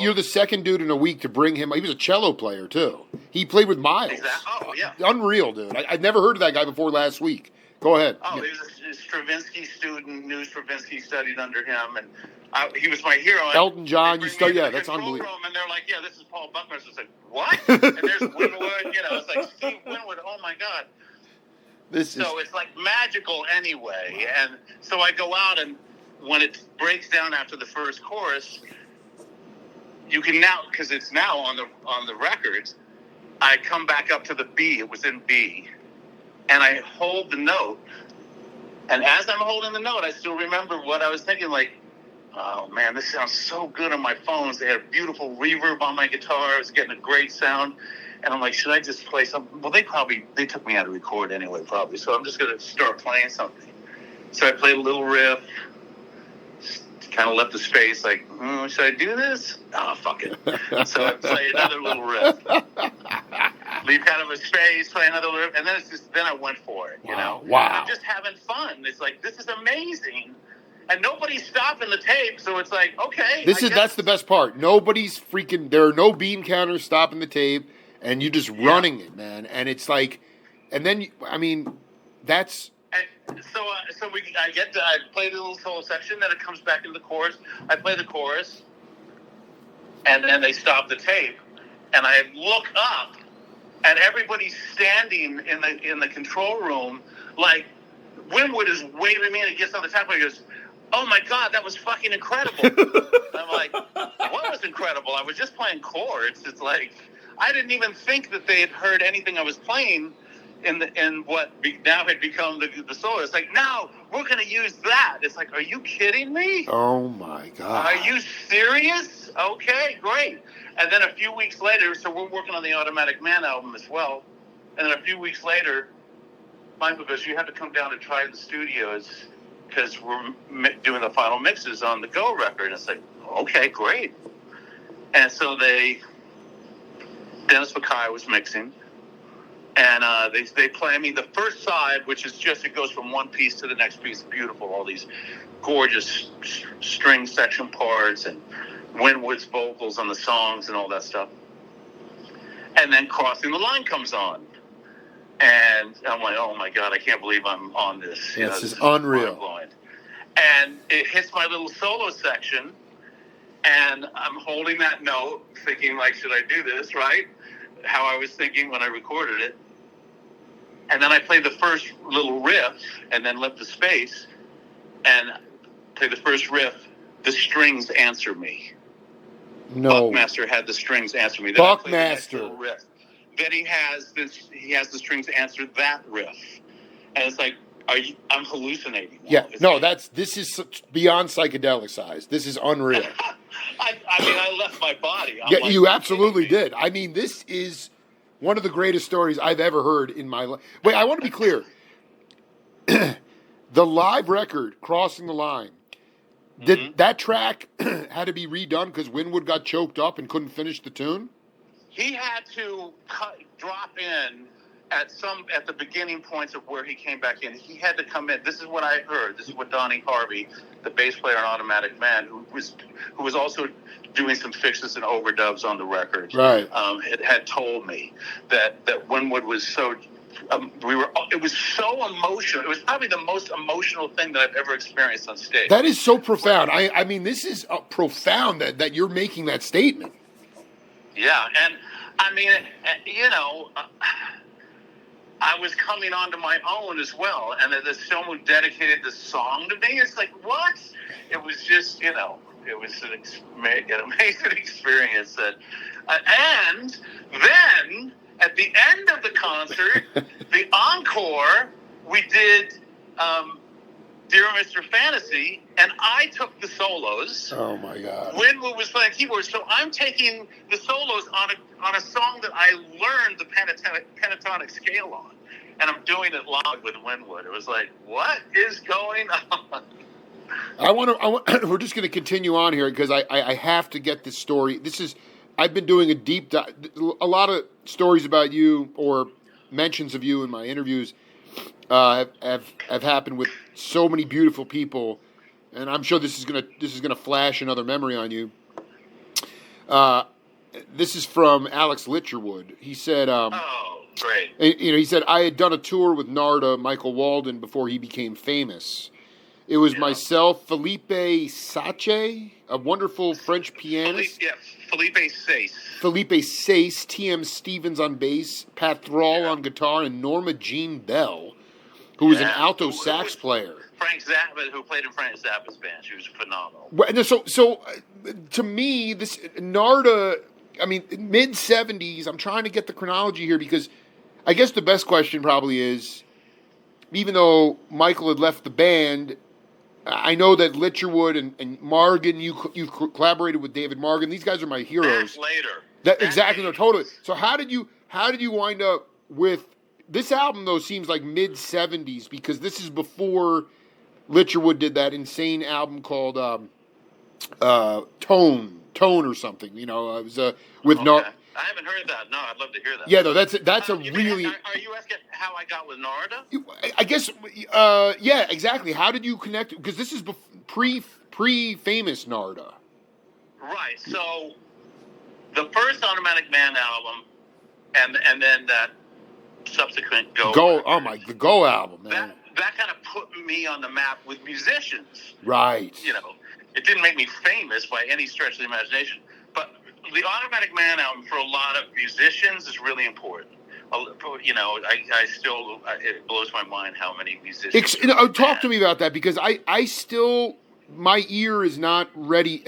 dude in a week to bring him. He was a cello player too. He played with Miles. Exactly. Oh yeah. Unreal, dude. I'd never heard of that guy before last week. Go ahead. Oh, he was a Stravinsky student. Knew Stravinsky, studied under him, and he was my hero. Elton John, that's unbelievable. Room, and they're like, yeah, this is Paul Buckmaster. It's like, what? And there's Winwood. It's like Steve Winwood. Oh my God. So it's like magical anyway. And so I go out, and when it breaks down after the first chorus, you can now, because it's now on the records, I come back up to the B. It was in B. And I hold the note. And as I'm holding the note, I still remember what I was thinking, like, oh, man, this sounds so good on my phones. They had beautiful reverb on my guitar. I was getting a great sound. And I'm like, should I just play something? Well, they took me out to record anyway, probably. So I'm just going to start playing something. So I played a little riff, kind of left the space, like, should I do this? Oh, fuck it. So I play another little riff. Leave kind of a space, play another riff, and then then I went for it, you know? Wow. I'm just having fun. It's like, this is amazing. And nobody's stopping the tape, so it's like, okay. That's the best part. Nobody's freaking, there are no bean counters stopping the tape, and you're just running it, man. And it's like, and then, that's... I play the little solo section, then it comes back into the chorus. I play the chorus, and then they stop the tape, and I look up, and everybody's standing in the control room, like Winwood is waving me, and he gets on the top, and he goes, "Oh my God, that was fucking incredible!" I'm like, "What was incredible? I was just playing chords." It's like I didn't even think that they had heard anything I was playing in what now had become the solo. It's like, no, we're going to use that. It's like, are you kidding me? Oh my God. Are you serious? Okay, great. And then a few weeks later, so we're working on the Automatic Man album as well. And then a few weeks later, Michael goes, "You have to come down and try the studios because we're doing the final mixes on the Go record." And it's like, okay, great. And so Dennis Mackay was mixing. And they play me the first side, which is just, it goes from one piece to the next piece. Beautiful, all these gorgeous string section parts and Winwood's vocals on the songs and all that stuff. And then Crossing the Line comes on. And I'm like, oh my God, I can't believe I'm on this. This is unreal. And it hits my little solo section. And I'm holding that note, thinking, like, should I do this, right? How I was thinking when I recorded it. And then I played the first little riff and then left the space and played the first riff. The strings answer me. No. Buckmaster had the strings answer me. Buckmaster. Then he has the strings answer that riff. And it's like, I'm hallucinating now. Yeah, this is beyond psychedelic size. This is unreal. I left my body. You absolutely did. This is one of the greatest stories I've ever heard in my life. Wait, I want to be clear. The live record, Crossing the Line, did that track had to be redone because Winwood got choked up and couldn't finish the tune? He had to drop in at the beginning points of where he came back in. He had to come in. This is what I heard. This is what Donnie Harvey, the bass player on Automatic Man, who was also doing some fixes and overdubs on the record, right? Had told me that Winwood was so. It was so emotional. It was probably the most emotional thing that I've ever experienced on stage. That is so profound. This is profound that you're making that statement. Yeah, and I was coming onto my own as well, and there's someone who dedicated the song to me. It's like, what? It was just, it was an amazing experience. And then, at the end of the concert, the encore, we did Dear Mr. Fantasy, and I took the solos. Oh, my God. Winwood was playing keyboards, so I'm taking the solos on a song that I learned the pentatonic scale on, and I'm doing it live with Winwood. It was like, what is going on? We're just going to continue on here because I have to get this story. I've been doing a deep dive, a lot of stories about you or mentions of you in my interviews have happened with so many beautiful people, and I'm sure this is gonna flash another memory on you. This is from Alex Litcherwood. He said, "Oh, great." He said, "I had done a tour with Narda, Michael Walden, before he became famous. It was myself, Felipe Sache, a wonderful French pianist. Felipe Sace. Felipe Sace, T.M. Stevens on bass, Pat Thrall on guitar, and Norma Jean Bell, who was an alto sax player. Frank Zappa, who played in Frank Zappa's band. She was phenomenal." So to me, this Narda, mid-'70s, I'm trying to get the chronology here because I guess the best question probably is, even though Michael had left the band, I know that Litcherwood and Morgan, you collaborated with David Morgan. These guys are my heroes. That's later. Exactly, no, totally. So how did you wind up with this album? Though seems like mid-'70s because this is before Litcherwood did that insane album called Tone or something. You know, I was with Okay. I haven't heard that. No, I'd love to hear that. Yeah, no, that's a really. Are you asking how I got with Narada? I guess. Yeah, exactly. How did you connect? Because this is pre-famous Narada. Right. So the first Automatic Man album, and then that subsequent Go. The Go album, man. That kind of put me on the map with musicians. Right. You know, it didn't make me famous by any stretch of the imagination, but the Automatic Man album for a lot of musicians is really important. You know, I still, it blows my mind how many musicians. Talk to me about that, because I still, my ear is not ready.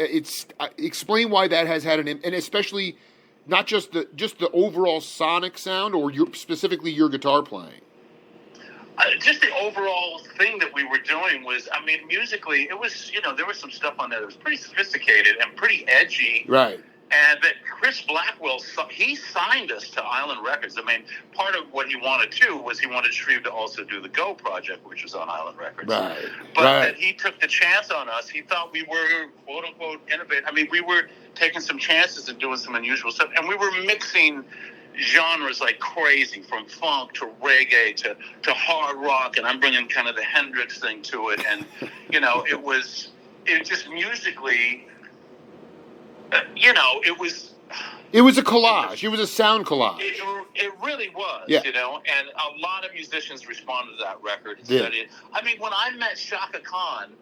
Explain why that has had and especially not just the overall sonic sound, or specifically your guitar playing. Just the overall thing that we were doing was, I mean, musically, it was, you know, there was some stuff on there that was pretty sophisticated and pretty edgy. Right. And that Chris Blackwell, he signed us to Island Records. I mean, part of what he wanted too was he wanted Shrieve to also do the Go project, which was on Island Records. Right. But that he took the chance on us. He thought we were, quote unquote, innovative. I mean, we were taking some chances and doing some unusual stuff. And we were mixing genres like crazy, from funk to reggae to hard rock. And I'm bringing kind of the Hendrix thing to it. And, you know, it just musically... you know, it was a collage. It was a sound collage. It really was, yeah. You know, and a lot of musicians responded to that record. Yeah. I mean, when I met Shaka Khan,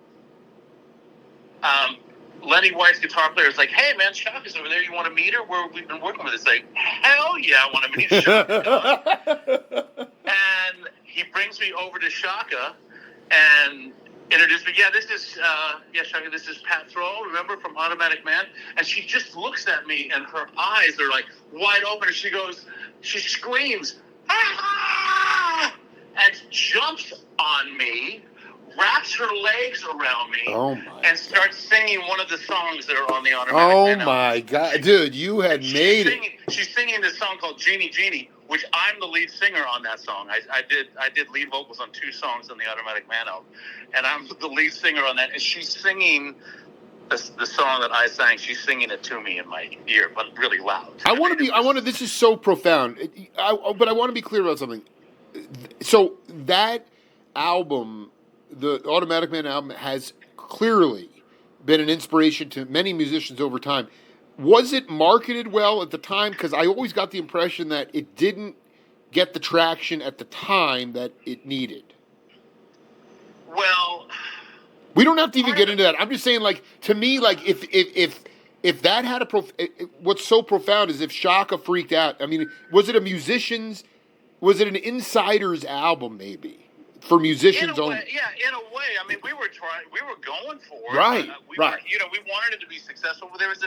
Lenny White's guitar player was like, "Hey, man, Shaka's over there. You want to meet her? We've been working with her." It's like, hell yeah, I want to meet Shaka Khan. And he brings me over to Shaka and introduced me. Yeah, this is Shaka, this is Pat Thrall, remember, from Automatic Man? And she just looks at me, and her eyes are like wide open, and she screams, "Ah!" and jumps on me, wraps her legs around me, and starts singing one of the songs that are on the Automatic Man. Oh my God, dude, you had made it. She's singing this song called Genie Genie, which I'm the lead singer on that song. I did lead vocals on 2 songs on the Automatic Man album, and I'm the lead singer on that. And she's singing the song that I sang. She's singing it to me in my ear, but really loud. This is so profound. But I want to be clear about something. So that album, the Automatic Man album, has clearly been an inspiration to many musicians over time. Was it marketed well at the time? Because I always got the impression that it didn't get the traction at the time that it needed. Well, we don't have to even get into that. I'm just saying, like, to me, like, if that had what's so profound is if Shaka freaked out. I mean, was it an insider's album, maybe? For musicians only. Yeah, in a way. I mean, we were going for it. Right, right. You know, we wanted it to be successful. There was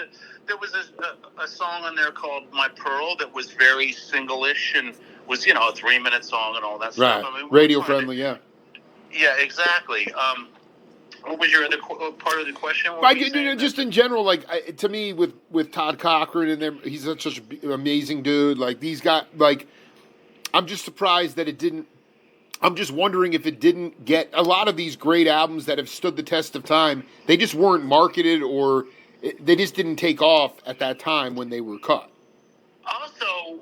a song on there called "My Pearl" that was very single-ish and was, you know, a 3-minute song and all that stuff. Right. I mean, radio friendly, yeah. Yeah, exactly. What was your other part of the question? Just in general, like, to me, with Todd Cochran and them, he's such an amazing dude. Like, these guys, like, I'm just surprised that it didn't. I'm just wondering if it didn't get a lot of these great albums that have stood the test of time. They just weren't marketed, or they just didn't take off at that time when they were cut. Also,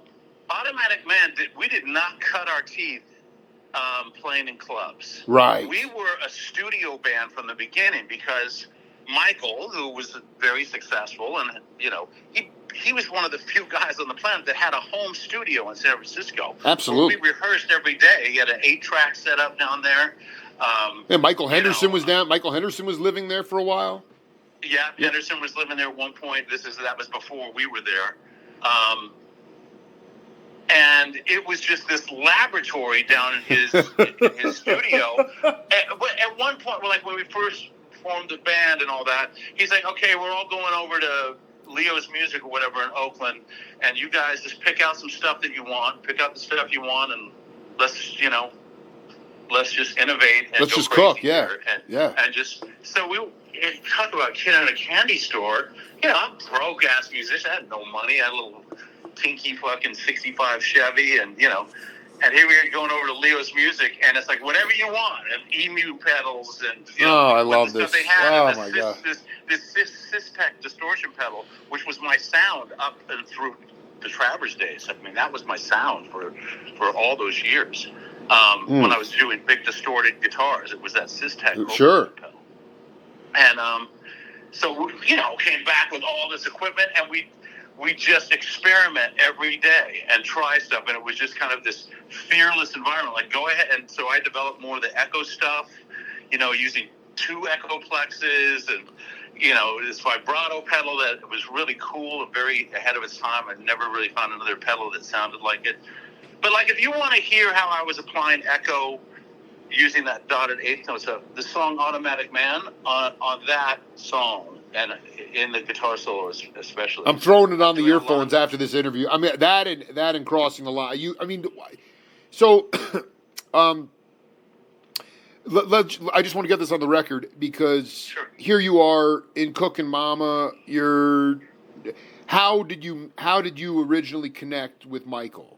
Automatic Man, we did not cut our teeth playing in clubs. Right. We were a studio band from the beginning because Michael, who was very successful, and, you know, he was one of the few guys on the planet that had a home studio in San Francisco. Absolutely. We rehearsed every day. He had an 8-track set up down there. Michael Henderson was down. Michael Henderson was living there for a while. Yeah, Henderson was living there at one point. That was before we were there. And it was just this laboratory down in his studio. At one point, like when we first formed the band and all that, he's like, "Okay, we're all going over to Leo's Music or whatever in Oakland, and you guys just pick out some stuff that you want, and let's just innovate and let's go just crazy cook, yeah, here. And just so we talk about kid in a candy store. You know, I'm broke ass musician. I had no money. I had a little tinky fucking '65 Chevy, and you know, And here we are going over to Leo's Music, and it's like whatever you want, and emu pedals, and I love this. They had, oh my god, this Systech distortion pedal, which was my sound up and through the Travers days. I mean, that was my sound for all those years. When I was doing big distorted guitars, it was that Systech sure pedal. And so came back with all this equipment, and we just experiment every day and try stuff, and it was just kind of this fearless environment. Like, go ahead, and so I developed more of the echo stuff, using 2 echo plexes and this vibrato pedal that was really cool and very ahead of its time. I'd never really found another pedal that sounded like it. But like, if you want to hear how I was applying echo using that dotted eighth note stuff, the song "Automatic Man" on that song. And in the guitar solos, especially. I'm throwing it on the earphones after this interview. I mean, that and crossing the line. So, I just want to get this on the record because here you are in Cookin' Mama. How did you originally connect with Michael?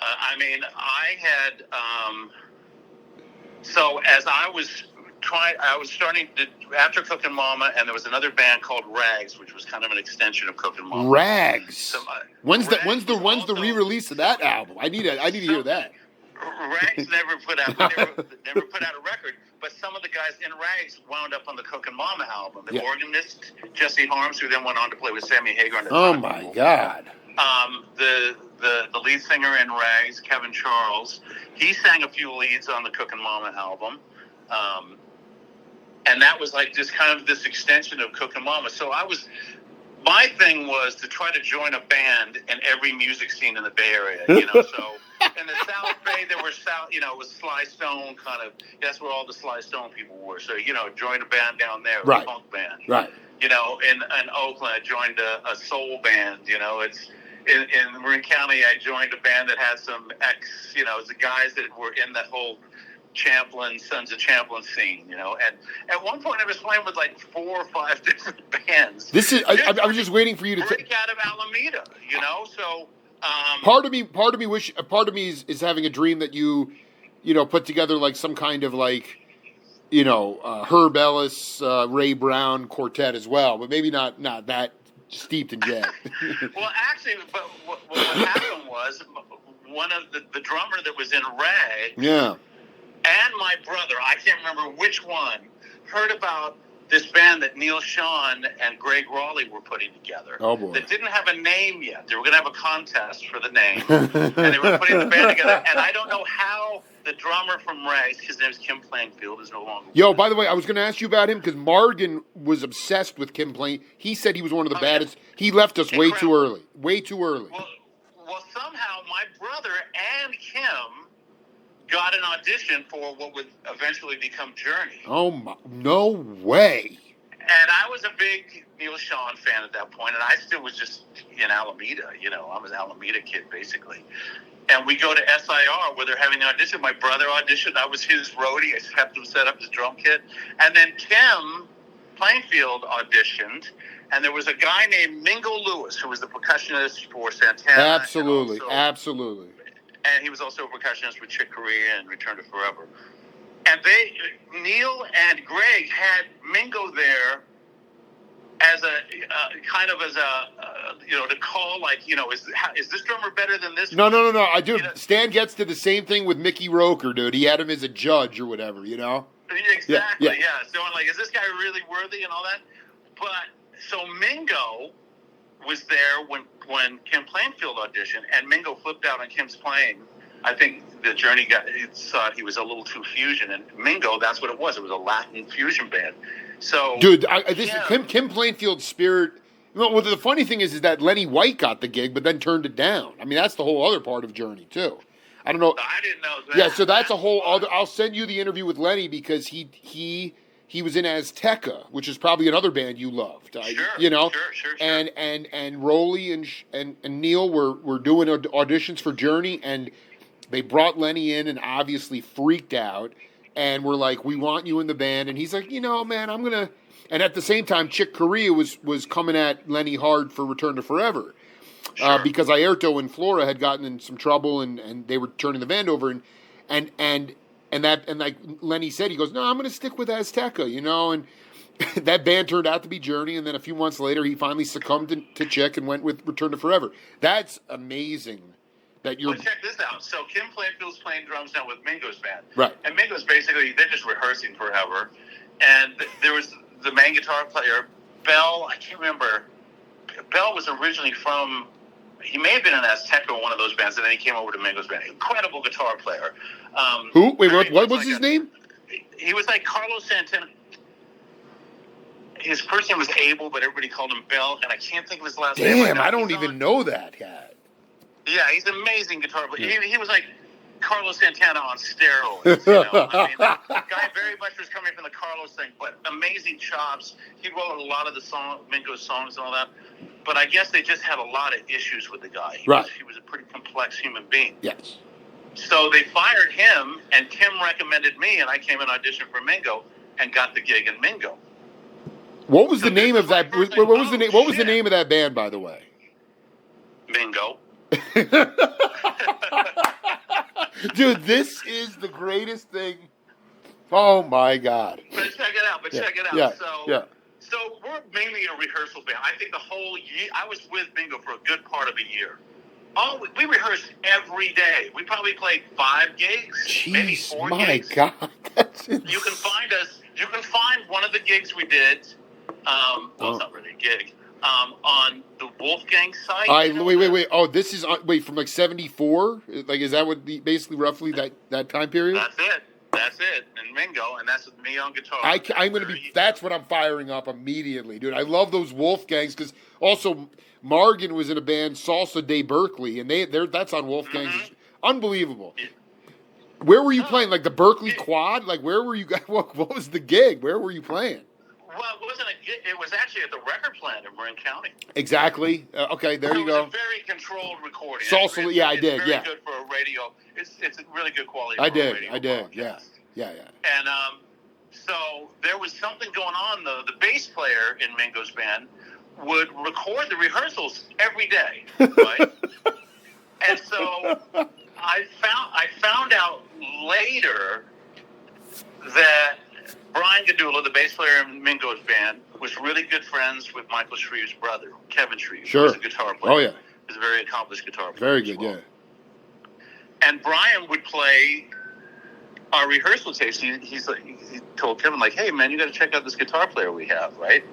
I had. So as I was starting to, after Cookin' Mama, and there was another band called Rags, which was kind of an extension of Cookin' Mama. Rags. So, when's Rags the re-release of that album? I need to hear that. Rags never put out a record, but some of the guys in Rags wound up on the Cookin' Mama album. The organist Jesse Harms, who then went on to play with Sammy Hagar. Oh my God. The lead singer in Rags, Kevin Charles, he sang a few leads on the Cookin' Mama album. And that was like just kind of this extension of Cookin' Mama. So my thing was to try to join a band in every music scene in the Bay Area, So in the South Bay, there were it was Sly Stone kind of. That's where all the Sly Stone people were. So join a band down there, a punk band. Right. In Oakland, I joined a soul band. It's in Marin County, I joined a band that had some the guys that were in that whole Champlin, Sons of Champlin scene, and at one point I was playing with like 4 or 5 different bands. This is I was just waiting for you to break out of Alameda, So part of me is having a dream that you put together like some kind of like Herb Ellis, Ray Brown quartet as well, but maybe not that steeped in jazz. Well, actually, but what happened was one of the drummer that was in Rag. Yeah. And my brother, I can't remember which one, heard about this band that Neil Sean and Greg Raleigh were putting together. Oh, boy. That didn't have a name yet. They were going to have a contest for the name. And they were putting the band together. And I don't know how the drummer from Rags, his name is Kim Plainfield, is no longer. Yo, by the way, I was going to ask you about him because Morgan was obsessed with Kim Plainfield. He said he was one of the baddest. He left us way too early. Way too early. Well, somehow my brother and Kim got an audition for what would eventually become Journey. Oh, my, no way. And I was a big Neil Sean fan at that point, and I still was just in Alameda. I was an Alameda kid, basically. And we go to SIR where they're having the audition. My brother auditioned. I was his roadie. I helped him set up his drum kit. And then Kim Plainfield auditioned, and there was a guy named Mingo Lewis who was the percussionist for Santana. Absolutely, absolutely. And he was also a percussionist with Chick Corea and Return to Forever. And Neil and Greg had Mingo there as a to call, like, is this drummer better than this? No. I do. Stan gets to the same thing with Mickey Roker, dude. He had him as a judge or whatever, Exactly, yeah. So I'm like, is this guy really worthy and all that? But so Mingo was there when Kim Plainfield auditioned, and Mingo flipped out on Kim's playing. I think the Journey thought he was a little too fusion, and Mingo, that's what it was. It was a Latin fusion band. So, dude, Kim Plainfield's spirit. Well, the funny thing is that Lenny White got the gig, but then turned it down. I mean, that's the whole other part of Journey too. I don't know. I didn't know that. Yeah, so that's a whole other. I'll send you the interview with Lenny because he was in Azteca, which is probably another band you loved. Sure. And Rowley and Neil were doing auditions for Journey, and they brought Lenny in and obviously freaked out, and were like, "We want you in the band," and he's like, "Man, I'm gonna." And at the same time, Chick Corea was coming at Lenny hard for Return to Forever. Sure. because Airto and Flora had gotten in some trouble, and they were turning the band over, and like Lenny said, he goes, no, I'm going to stick with Azteca, and that band turned out to be Journey, and then a few months later, he finally succumbed to Chick and went with Return to Forever. That's amazing. That you're. Well, check this out. So Kim Plainfield's playing drums now with Mingo's band, right? And Mingo's basically they're just rehearsing forever. And there was the main guitar player, Bell. I can't remember. Bell was originally from. He may have been in Azteca or one of those bands, and then he came over to Mingo's band. Incredible guitar player. Who? Wait, what was his name? He was like Carlos Santana. His first name was Abel, but everybody called him Bell, and I can't think of his last name. Damn, I don't even know that guy. Yeah, he's an amazing guitar player. Yeah. He was like Carlos Santana on steroids. I mean, that guy very much was coming from the Carlos thing, but amazing chops. He wrote a lot of the Mingo's songs and all that. But I guess they just had a lot of issues with the guy. He was a pretty complex human being. Yes. So they fired him, and Kim recommended me, and I came and auditioned for Mingo and got the gig in Mingo. What was the name of that? What was the name? What was the name of that band, by the way? Mingo. Dude, this is the greatest thing. Oh my God! But check it out. Check it out. Yeah. So we're mainly a rehearsal band. I think the whole year I was with Mingo for a good part of a year. We rehearsed every day. We probably played 5 gigs, Jeez, maybe 4 My gigs. God, that's insane. You can find us. You can find one of the gigs we did. Well, it's not really a gig. On the Wolfgang site. Wait. Oh, this is from like 74. Like, is that what basically roughly that time period? That's it. And Mingo, and that's with me on guitar. I'm gonna be. That's what I'm firing up immediately, dude. I love those Wolfgangs because also Morgan was in a band, Salsa de Berkeley, and that's on Wolfgangs. Mm-hmm. Unbelievable. Yeah. Where were you playing? Like the Berkeley Quad? Like where were you guys? What was the gig? Where were you playing? Well, it wasn't a gig. It was actually at the record plant in Marin County. Exactly. Okay, there you go. It was a very controlled recording. Salsa, I did. It's very good for a radio. It's a really good quality. I did. Yeah. And so there was something going on. The bass player in Mingo's band would record the rehearsals every day, right? And so I found out later that Brian Gadula, the bass player in Mingo's band, was really good friends with Michael Shreve's brother, Kevin Shrieve. Sure. Who was a guitar player. Oh, yeah. He was a very accomplished guitar player. Very good, yeah. And Brian would play our rehearsal tapes. He told Kevin, like, hey, man, you got to check out this guitar player we have, right?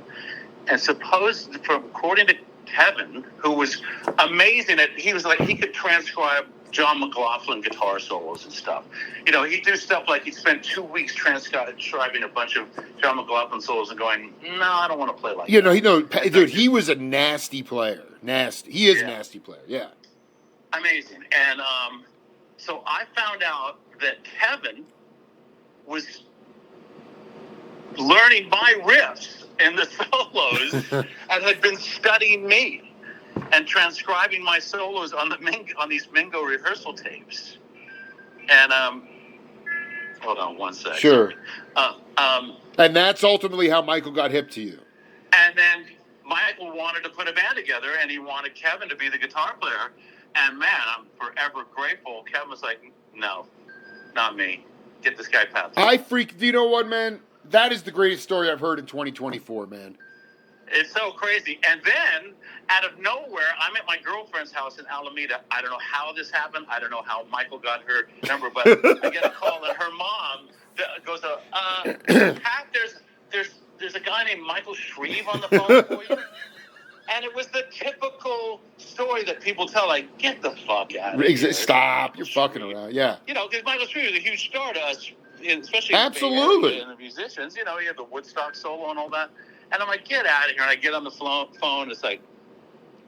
And according to Kevin, who was amazing he could transcribe John McLaughlin guitar solos and stuff. He'd do stuff like he'd spend 2 weeks transcribing a bunch of John McLaughlin solos and going, no, I don't want to play like that. Dude, he was a nasty player. Nasty. He is a nasty player, yeah. Amazing. And so I found out that Kevin was learning my riffs and the solos and had been studying me and transcribing my solos on these Mingo rehearsal tapes. And hold on one second. Sure. And that's ultimately how Michael got hip to you. And then Michael wanted to put a band together, and he wanted Kevin to be the guitar player. And man, I'm forever grateful. Kevin was like, "No, not me. Get this guy Pat." Do you know what, man? That is the greatest story I've heard in 2024, man. It's so crazy. And then, out of nowhere, I'm at my girlfriend's house in Alameda. I don't know how this happened. I don't know how Michael got her number, but I get a call, and her mom goes, Pat, there's a guy named Michael Shrieve on the phone for you. And it was the typical story that people tell, like, get the fuck out of here. Stop. You're fucking around. Yeah. Because Michael Shrieve is a huge star to us, especially absolutely. In the musicians. He had the Woodstock solo and all that. And I'm like, get out of here. And I get on the phone. It's like,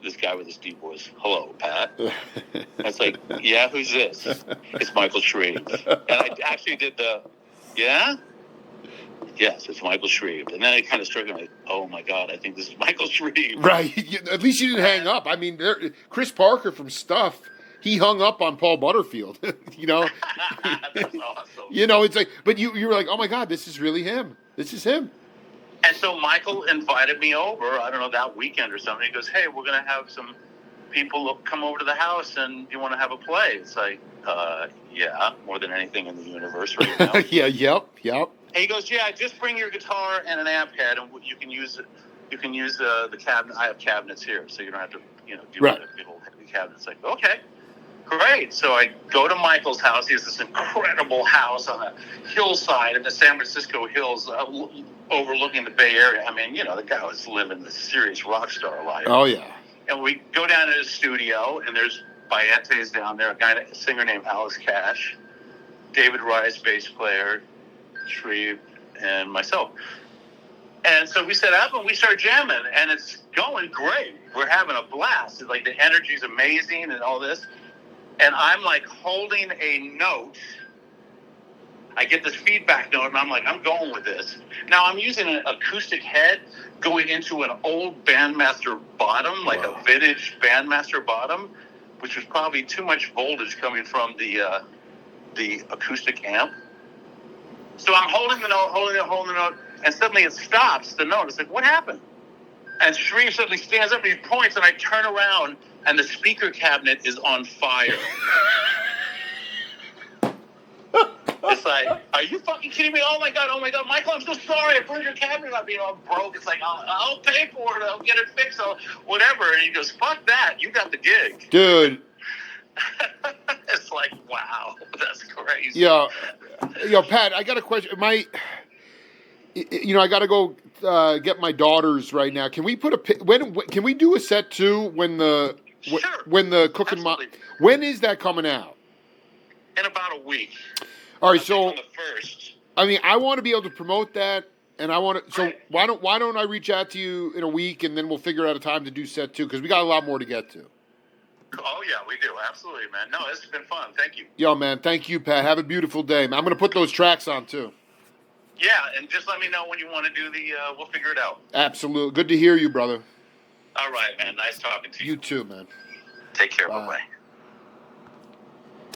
this guy with his deep voice. Hello, Pat. It's like, yeah, who's this? It's Michael Shrieve. And I actually did yeah? Yes, it's Michael Shrieve. And then I kind of struck me like, oh my God, I think this is Michael Shrieve. Right. At least you didn't hang up. I mean, Chris Parker from Stuff, he hung up on Paul Butterfield. That's awesome. It's like, but you were like, oh my God, this is really him. This is him. And so Michael invited me over, I don't know, that weekend or something. He goes, hey, we're going to have some people come over to the house and you want to have a play. It's like, yeah, more than anything in the universe right now. Yeah, yep. And he goes, yeah, just bring your guitar and an amp head, and you can use it. You can use the cabinet. I have cabinets here, so you don't have to, do right. a big old heavy cabinet. It's like, okay, great. So I go to Michael's house. He has this incredible house on a hillside in the San Francisco hills, overlooking the Bay Area. I mean, the guy was living the serious rock star life. Oh yeah. And we go down to his studio, and there's Bayetes down there, a singer named Alex Cash, David Rice, bass player, Shrieve, and myself. And so we set up and we start jamming, and it's going great. We're having a blast. It's like the energy's amazing and all this. And I'm like holding a note. I get this feedback note, and I'm like, I'm going with this. Now I'm using an acoustic head going into an old Bandmaster bottom, like a vintage Bandmaster bottom, which was probably too much voltage coming from the acoustic amp. So I'm holding the note, and suddenly it stops, the note. It's like, what happened? And Shrieve suddenly stands up and he points, and I turn around, and the speaker cabinet is on fire. It's like, are you fucking kidding me? Oh my God, Michael, I'm so sorry. I burned your cabinet up, broke. It's like, I'll pay for it. I'll get it fixed. Whatever. And he goes, fuck that. You got the gig. Dude. It's like, wow, that's crazy. Yeah. Pat, I got a question. I got to go get my daughters right now. Can we can we do a set too when the cooking when is that coming out? In about a week. All right, so on the 1st. I mean, I want to be able to promote that, and I want to. So right. why don't I reach out to you in a week, and then we'll figure out a time to do set 2 because we got a lot more to get to. Oh yeah, we do absolutely, man. No, this has been fun. Thank you. Yo, man, thank you, Pat. Have a beautiful day, man. I'm gonna put those tracks on too. Yeah, and just let me know when you want to do we'll figure it out. Absolutely. Good to hear you, brother. All right, man. Nice talking to you. You too, man. Take care. Bye. Bye-bye.